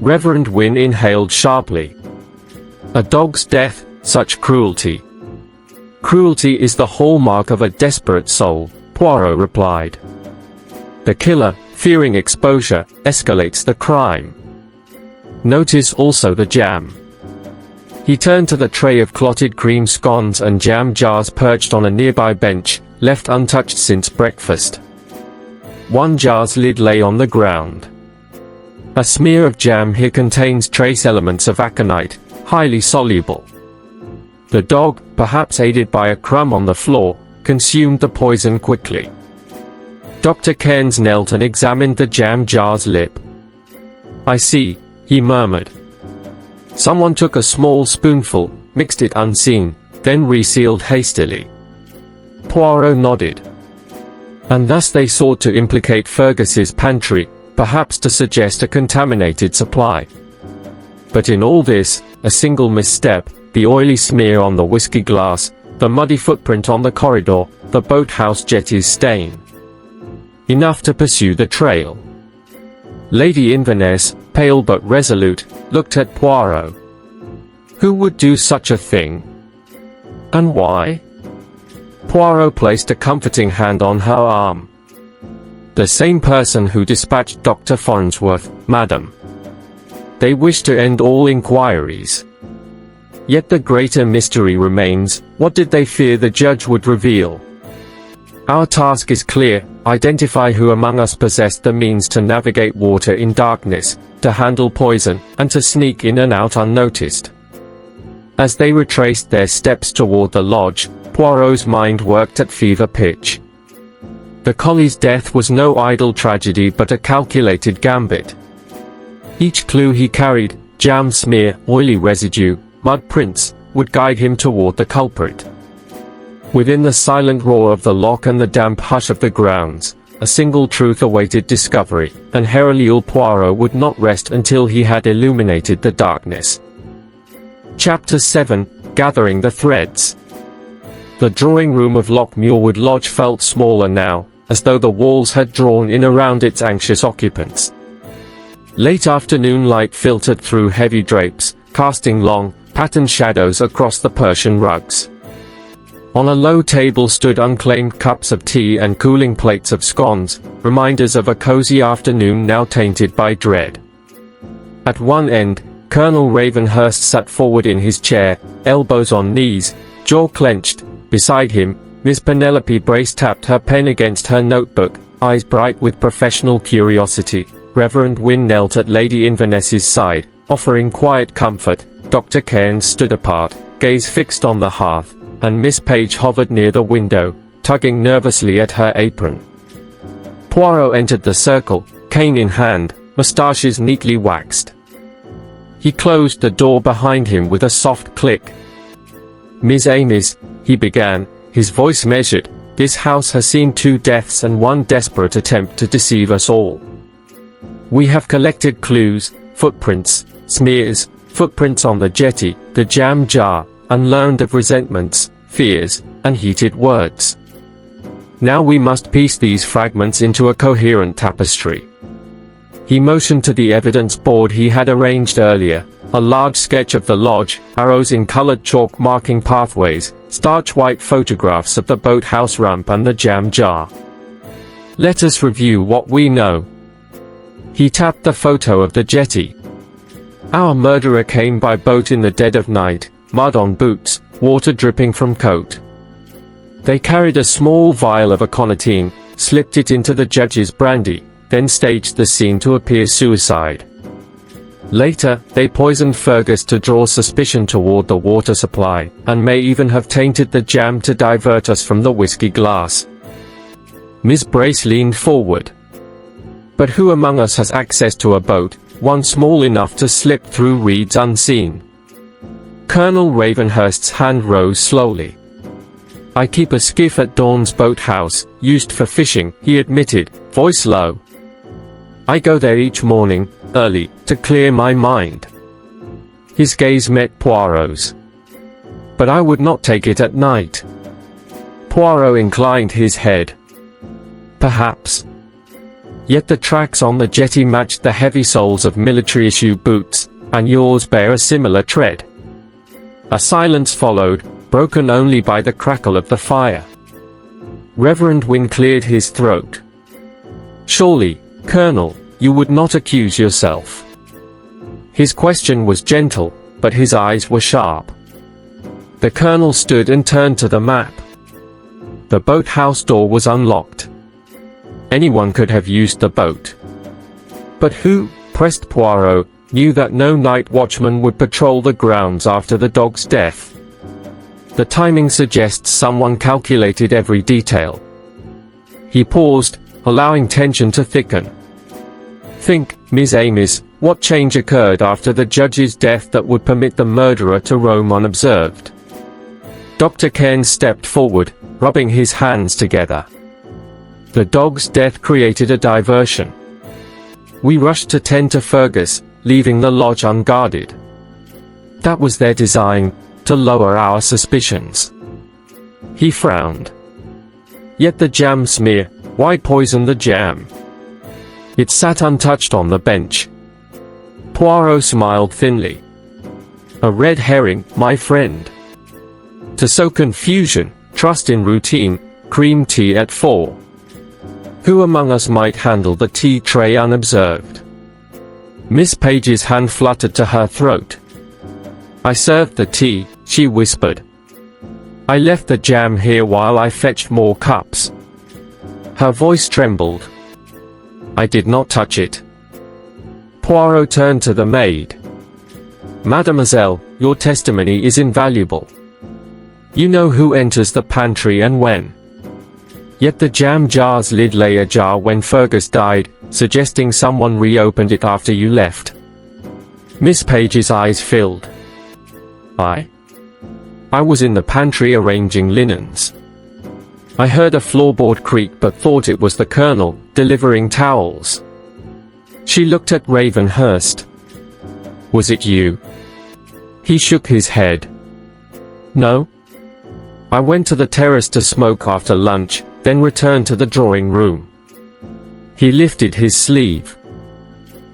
Speaker 1: Reverend Wynne inhaled sharply. "A dog's death, such cruelty." "Cruelty is the hallmark of a desperate soul," Poirot replied. "The killer, fearing exposure, escalates the crime. Notice also the jam." He turned to the tray of clotted cream scones and jam jars perched on a nearby bench, left untouched since breakfast. One jar's lid lay on the ground. "A smear of jam here contains trace elements of aconite, highly soluble. The dog, perhaps aided by a crumb on the floor, consumed the poison quickly." Dr. Cairns knelt and examined the jam jar's lip. "I see," he murmured. "Someone took a small spoonful, mixed it unseen, then resealed hastily." Poirot nodded. "And thus they sought to implicate Fergus's pantry, perhaps to suggest a contaminated supply," But in all this, a single misstep, the oily smear on the whiskey glass, the muddy footprint on the corridor, the boathouse jetty's stain. Enough to pursue the trail. Lady Inverness, pale but resolute, looked at Poirot. Who would do such a thing? And why? Poirot placed a comforting hand on her arm. The same person who dispatched Dr. Farnsworth, madam. They wish to end all inquiries. Yet the greater mystery remains, what did they fear the judge would reveal? Our task is clear, identify who among us possessed the means to navigate water in darkness, to handle poison, and to sneak in and out unnoticed. As they retraced their steps toward the lodge, Poirot's mind worked at fever pitch. The collie's death was no idle tragedy but a calculated gambit. Each clue he carried, jam smear, oily residue, mud prints, would guide him toward the culprit. Within the silent roar of the loch and the damp hush of the grounds, a single truth awaited discovery, and Hercule Poirot would not rest until he had illuminated the darkness. Chapter 7, Gathering the Threads. The drawing room of Muirwood Lodge felt smaller now, as though the walls had drawn in around its anxious occupants. Late afternoon light filtered through heavy drapes, casting long, patterned shadows across the Persian rugs. On a low table stood unclaimed cups of tea and cooling plates of scones, reminders of a cozy afternoon now tainted by dread. At one end, Colonel Ravenhurst sat forward in his chair, elbows on knees, jaw clenched. Beside him, Miss Penelope Brace tapped her pen against her notebook, eyes bright with professional curiosity. Reverend Wynne knelt at Lady Inverness's side, offering quiet comfort. Dr. Cairns stood apart, gaze fixed on the hearth, and Miss Page hovered near the window, tugging nervously at her apron. Poirot entered the circle, cane in hand, moustaches neatly waxed. He closed the door behind him with a soft click. "Miss Amis," he began, his voice measured, "this house has seen 2 deaths and 1 desperate attempt to deceive us all. We have collected clues, footprints, smears, footprints on the jetty, the jam jar, and learned of resentments, fears, and heated words. Now we must piece these fragments into a coherent tapestry." He motioned to the evidence board he had arranged earlier, a large sketch of the lodge, arrows in colored chalk marking pathways, starch-white photographs of the boathouse ramp and the jam jar. "Let us review what we know." He tapped the photo of the jetty. "Our murderer came by boat in the dead of night, mud on boots, water dripping from coat. They carried a small vial of aconitine, slipped it into the judge's brandy, then staged the scene to appear suicide. Later, they poisoned Fergus to draw suspicion toward the water supply, and may even have tainted the jam to divert us from the whiskey glass." Miss Brace leaned forward. "But who among us has access to a boat, one small enough to slip through reeds unseen?" Colonel Ravenhurst's hand rose slowly. "I keep a skiff at Dawn's boathouse, used for fishing," he admitted, voice low. "I go there each morning, early, to clear my mind." His gaze met Poirot's. "But I would not take it at night." Poirot inclined his head. "Perhaps. Yet the tracks on the jetty matched the heavy soles of military-issue boots, and yours bear a similar tread." A silence followed, broken only by the crackle of the fire. Reverend Wynne cleared his throat. "Surely, Colonel, you would not accuse yourself." His question was gentle, but his eyes were sharp. The Colonel stood and turned to the map. The boathouse door was unlocked. Anyone could have used the boat. "But who," pressed Poirot, "knew that no night watchman would patrol the grounds after the dog's death? The timing suggests someone calculated every detail." He paused, allowing tension to thicken. "Think, Miss Amis, what change occurred after the judge's death that would permit the murderer to roam unobserved?" Dr. Cairns stepped forward, rubbing his hands together. "The dog's death created a diversion. We rushed to tend to Fergus, leaving the lodge unguarded. That was their design, to lower our suspicions. He frowned. Yet the jam smear, why poison the jam? It sat untouched on the bench. Poirot smiled thinly. A red herring, my friend. To sow confusion, trust in routine, cream tea at 4. Who among us might handle the tea tray unobserved? Miss Page's hand fluttered to her throat. I served the tea, she whispered. I left the jam here while I fetched more cups. Her voice trembled. I did not touch it. Poirot turned to the maid. Mademoiselle, your testimony is invaluable. You know who enters the pantry and when. Yet the jam jar's lid lay ajar when Fergus died, suggesting someone reopened it after you left. Miss Page's eyes filled. I was in the pantry arranging linens. I heard a floorboard creak but thought it was the Colonel, delivering towels. She looked at Ravenhurst. Was it you? He shook his head. No. I went to the terrace to smoke after lunch, then returned to the drawing room. He lifted his sleeve.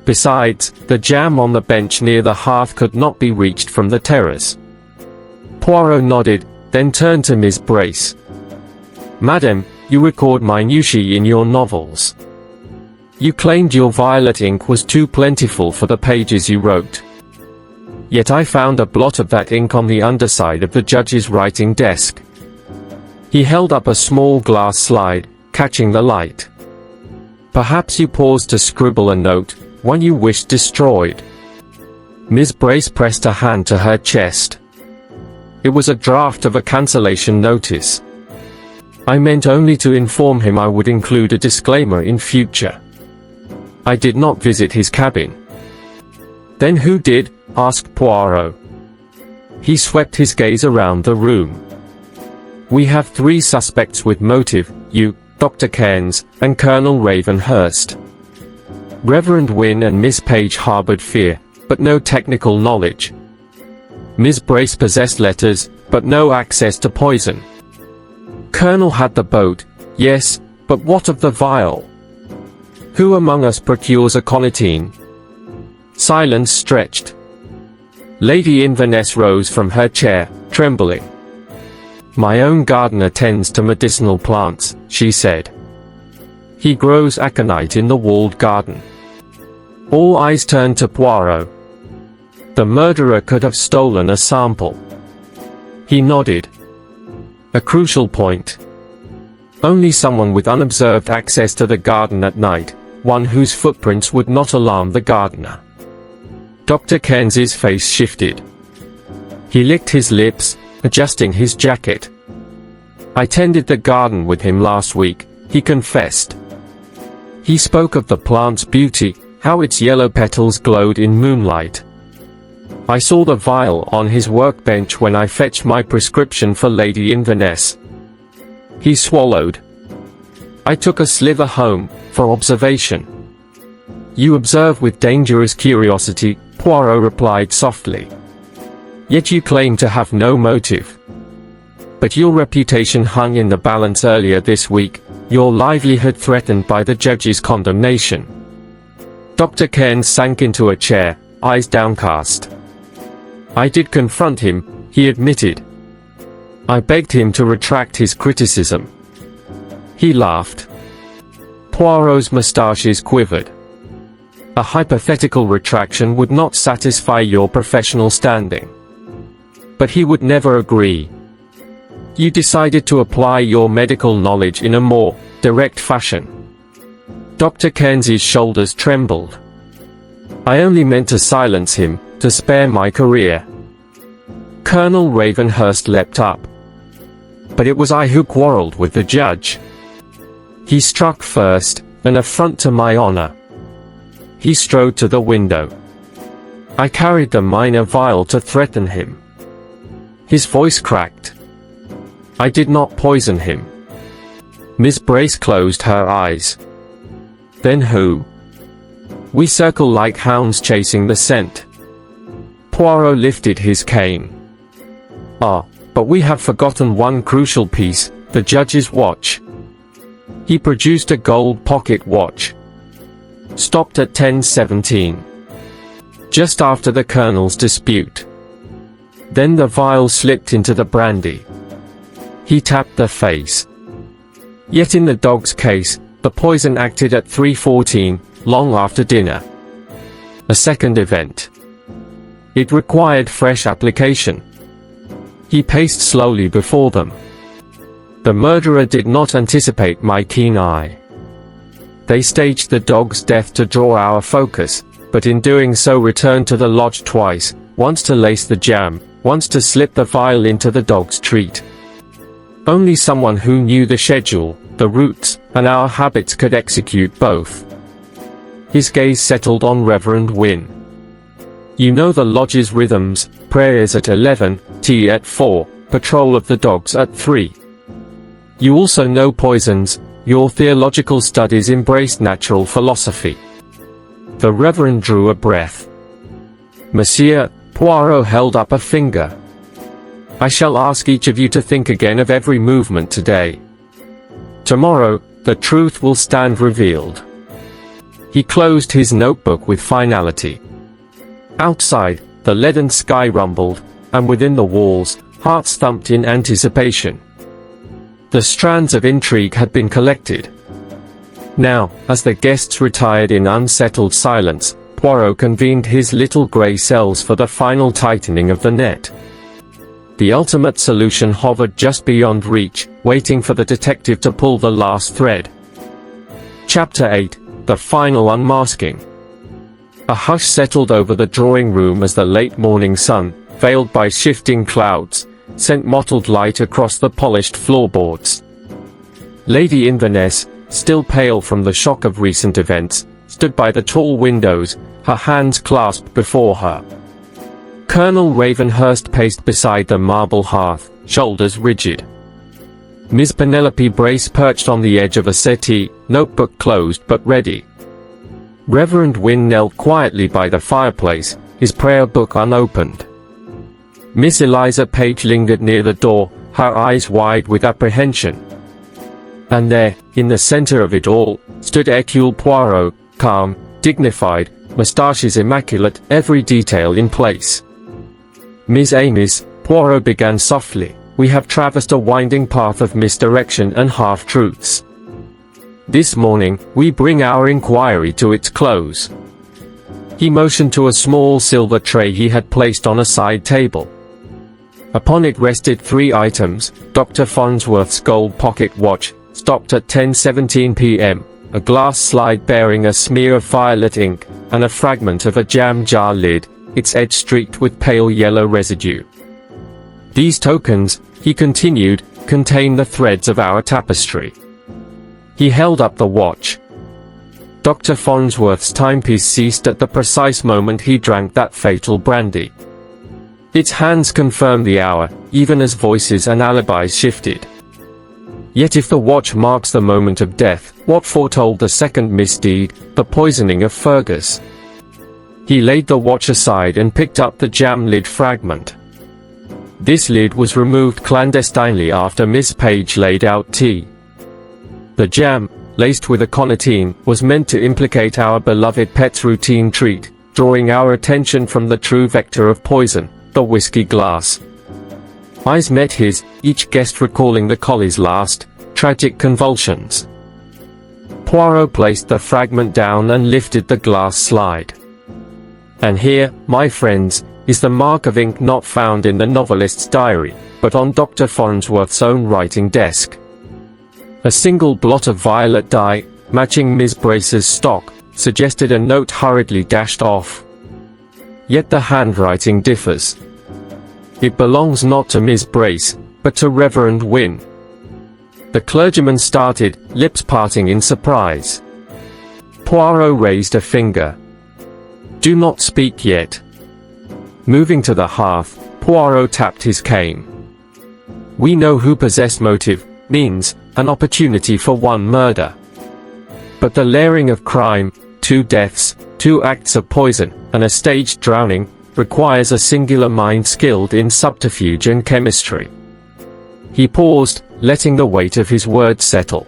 Speaker 1: Besides, the jam on the bench near the hearth could not be reached from the terrace. Poirot nodded, then turned to Miss Brace. Madam, you record minutiae in your novels. You claimed your violet ink was too plentiful for the pages you wrote. Yet I found a blot of that ink on the underside of the judge's writing desk. He held up a small glass slide, catching the light. Perhaps you paused to scribble a note, one you wished destroyed. Miss Brace pressed a hand to her chest. It was a draft of a cancellation notice. I meant only to inform him I would include a disclaimer in future. I did not visit his cabin. Then who did? Asked Poirot. He swept his gaze around the room. We have 3 suspects with motive, you, Dr. Cairns, and Colonel Ravenhurst. Reverend Wynne and Miss Page harbored fear, but no technical knowledge. Miss Brace possessed letters, but no access to poison. Colonel had the boat, yes, but what of the vial? Who among us procures aconitine? Silence stretched. Lady Inverness rose from her chair, trembling. My own gardener tends to medicinal plants, she said. He grows aconite in the walled garden. All eyes turned to Poirot. The murderer could have stolen a sample. He nodded. A crucial point. Only someone with unobserved access to the garden at night, one whose footprints would not alarm the gardener. Dr. Cairns's face shifted. He licked his lips, adjusting his jacket. I tended the garden with him last week, he confessed. He spoke of the plant's beauty, how its yellow petals glowed in moonlight. I saw the vial on his workbench when I fetched my prescription for Lady Inverness. He swallowed. I took a sliver home, for observation. You observe with dangerous curiosity, Poirot replied softly. Yet you claim to have no motive. But your reputation hung in the balance earlier this week, your livelihood threatened by the judge's condemnation. Dr. Cairns sank into a chair, eyes downcast. I did confront him, he admitted. I begged him to retract his criticism. He laughed. Poirot's moustaches quivered. A hypothetical retraction would not satisfy your professional standing. But he would never agree. You decided to apply your medical knowledge in a more direct fashion. Dr. Cairns's shoulders trembled. I only meant to silence him, to spare my career. Colonel Ravenhurst leapt up. But it was I who quarrelled with the judge. He struck first, an affront to my honor. He strode to the window. I carried the minor vial to threaten him. His voice cracked. I did not poison him. Miss Brace closed her eyes. Then who? We circle like hounds chasing the scent. Poirot lifted his cane. Ah, but we have forgotten one crucial piece, the judge's watch. He produced a gold pocket watch. Stopped at 10:17. Just after the colonel's dispute. Then the vial slipped into the brandy. He tapped the face. Yet in the dog's case, the poison acted at 3:14, long after dinner. A second event. It required fresh application. He paced slowly before them. The murderer did not anticipate my keen eye. They staged the dog's death to draw our focus, but in doing so returned to the lodge twice, once to lace the jam, once to slip the vial into the dog's treat. Only someone who knew the schedule, the routes, and our habits could execute both. His gaze settled on Reverend Wynne. You know the lodge's rhythms: prayers at 11, tea at 4, patrol of the dogs at 3. You also know poisons. Your theological studies embraced natural philosophy. The Reverend drew a breath. Monsieur, Poirot held up a finger. I shall ask each of you to think again of every movement today. Tomorrow, the truth will stand revealed. He closed his notebook with finality. Outside, the leaden sky rumbled, and within the walls, hearts thumped in anticipation. The strands of intrigue had been collected. Now, as the guests retired in unsettled silence, Poirot convened his little grey cells for the final tightening of the net. The ultimate solution hovered just beyond reach, waiting for the detective to pull the last thread. Chapter 8: The Final Unmasking. A hush settled over the drawing room as the late morning sun, veiled by shifting clouds, sent mottled light across the polished floorboards. Lady Inverness, still pale from the shock of recent events, stood by the tall windows, her hands clasped before her. Colonel Ravenhurst paced beside the marble hearth, shoulders rigid. Miss Penelope Brace perched on the edge of a settee, notebook closed but ready. Reverend Wynne knelt quietly by the fireplace, his prayer book unopened. Miss Eliza Page lingered near the door, her eyes wide with apprehension. And there, in the center of it all, stood Hercule Poirot, calm, dignified, moustaches immaculate, every detail in place. Miss Amis, Poirot began softly, we have traversed a winding path of misdirection and half-truths. This morning, we bring our inquiry to its close. He motioned to a small silver tray he had placed on a side table. Upon it rested 3 items: Dr. Farnsworth's gold pocket watch, stopped at 10:17 p.m., a glass slide bearing a smear of violet ink, and a fragment of a jam jar lid, its edge streaked with pale yellow residue. These tokens, he continued, contain the threads of our tapestry. He held up the watch. Dr. Farnsworth's timepiece ceased at the precise moment he drank that fatal brandy. Its hands confirmed the hour, even as voices and alibis shifted. Yet if the watch marks the moment of death, what foretold the second misdeed, the poisoning of Fergus? He laid the watch aside and picked up the jam lid fragment. This lid was removed clandestinely after Miss Page laid out tea. The jam, laced with aconitine, was meant to implicate our beloved pet's routine treat, drawing our attention from the true vector of poison, the whiskey glass. Eyes met his, each guest recalling the collie's last, tragic convulsions. Poirot placed the fragment down and lifted the glass slide. And here, my friends, is the mark of ink not found in the novelist's diary, but on Dr. Farnsworth's own writing desk. A single blot of violet dye, matching Miss Brace's stock, suggested a note hurriedly dashed off. Yet the handwriting differs. It belongs not to Miss Brace, but to Reverend Wynne. The clergyman started, lips parting in surprise. Poirot raised a finger. Do not speak yet. Moving to the hearth, Poirot tapped his cane. We know who possessed motive, means, an opportunity for one murder. But the layering of crime, 2 deaths, 2 acts of poison, and a staged drowning, requires a singular mind skilled in subterfuge and chemistry. He paused, letting the weight of his words settle.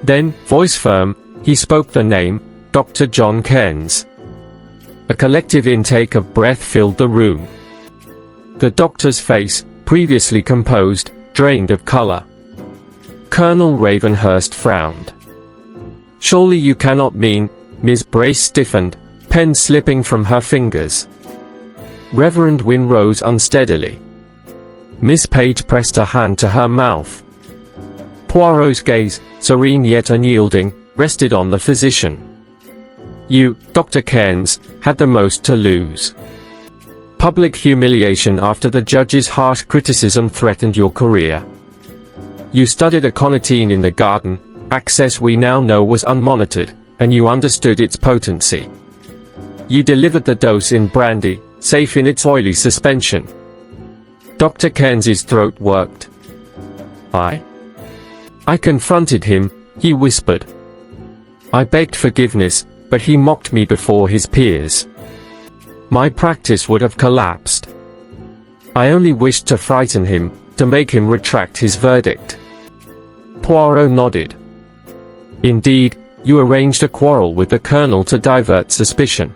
Speaker 1: Then, voice firm, he spoke the name, Dr. John Cairns. A collective intake of breath filled the room. The doctor's face, previously composed, drained of color. Colonel Ravenhurst frowned. "Surely you cannot mean..." Miss Brace stiffened, pen slipping from her fingers. Reverend Wynne rose unsteadily. Miss Page pressed a hand to her mouth. Poirot's gaze, serene yet unyielding, rested on the physician. "You, Dr. Cairns, had the most to lose. Public humiliation after the judge's harsh criticism threatened your career. You studied aconitine in the garden, access we now know was unmonitored, and you understood its potency. You delivered the dose in brandy, safe in its oily suspension." Dr. Cairns's throat worked. I confronted him," he whispered. "I begged forgiveness, but he mocked me before his peers. My practice would have collapsed. I only wished to frighten him, to make him retract his verdict." Poirot nodded. "Indeed, you arranged a quarrel with the colonel to divert suspicion.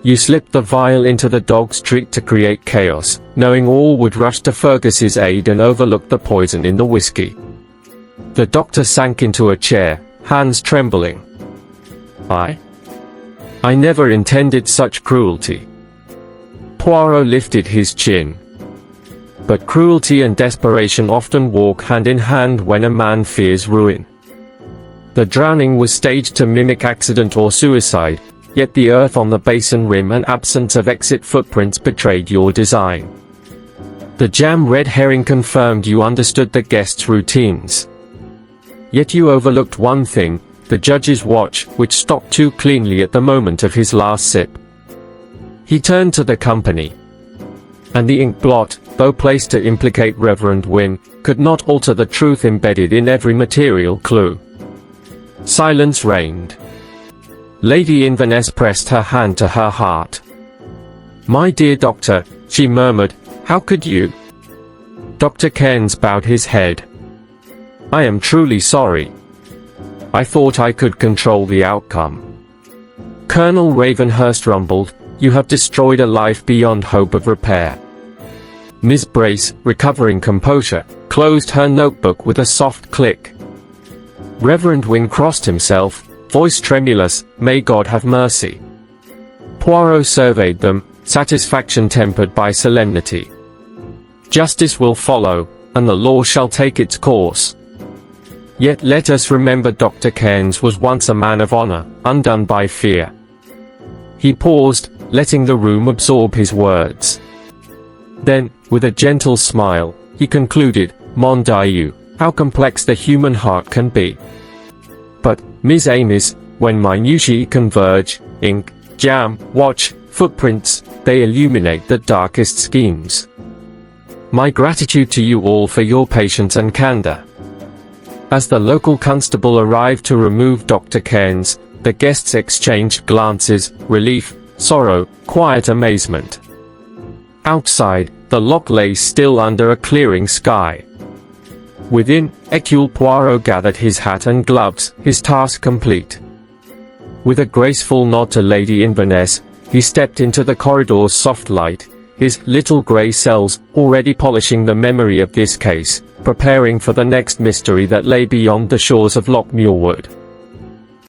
Speaker 1: You slipped the vial into the dog's treat to create chaos, knowing all would rush to Fergus's aid and overlook the poison in the whiskey." The doctor sank into a chair, hands trembling. I never intended such cruelty." Poirot lifted his chin. "But cruelty and desperation often walk hand in hand when a man fears ruin. The drowning was staged to mimic accident or suicide, yet the earth on the basin rim and absence of exit footprints betrayed your design. The jam red herring confirmed you understood the guest's routines. Yet you overlooked one thing, the judge's watch, which stopped too cleanly at the moment of his last sip." He turned to the company. "And the ink blot, though placed to implicate Reverend Wynne, could not alter the truth embedded in every material clue." Silence reigned. Lady Inverness pressed her hand to her heart. "My dear doctor," she murmured, "how could you?" Dr. Cairns bowed his head. "I am truly sorry. I thought I could control the outcome." Colonel Ravenhurst rumbled, "You have destroyed a life beyond hope of repair." Miss Brace, recovering composure, closed her notebook with a soft click. Reverend Wynne crossed himself, voice tremulous, "May God have mercy." Poirot surveyed them, satisfaction tempered by solemnity. "Justice will follow, and the law shall take its course. Yet let us remember Dr. Cairns was once a man of honor, undone by fear." He paused, letting the room absorb his words. Then, with a gentle smile, he concluded, "Mon Dieu, how complex the human heart can be. But, Miss Amis, when minutiae converge, ink, jam, watch, footprints, they illuminate the darkest schemes. My gratitude to you all for your patience and candor." As the local constable arrived to remove Dr. Cairns, the guests exchanged glances, relief, sorrow, quiet amazement. Outside, the loch lay still under a clearing sky. Within, Hercule Poirot gathered his hat and gloves, his task complete. With a graceful nod to Lady Inverness, he stepped into the corridor's soft light, his little grey cells already polishing the memory of this case, preparing for the next mystery that lay beyond the shores of Loch Muirwood.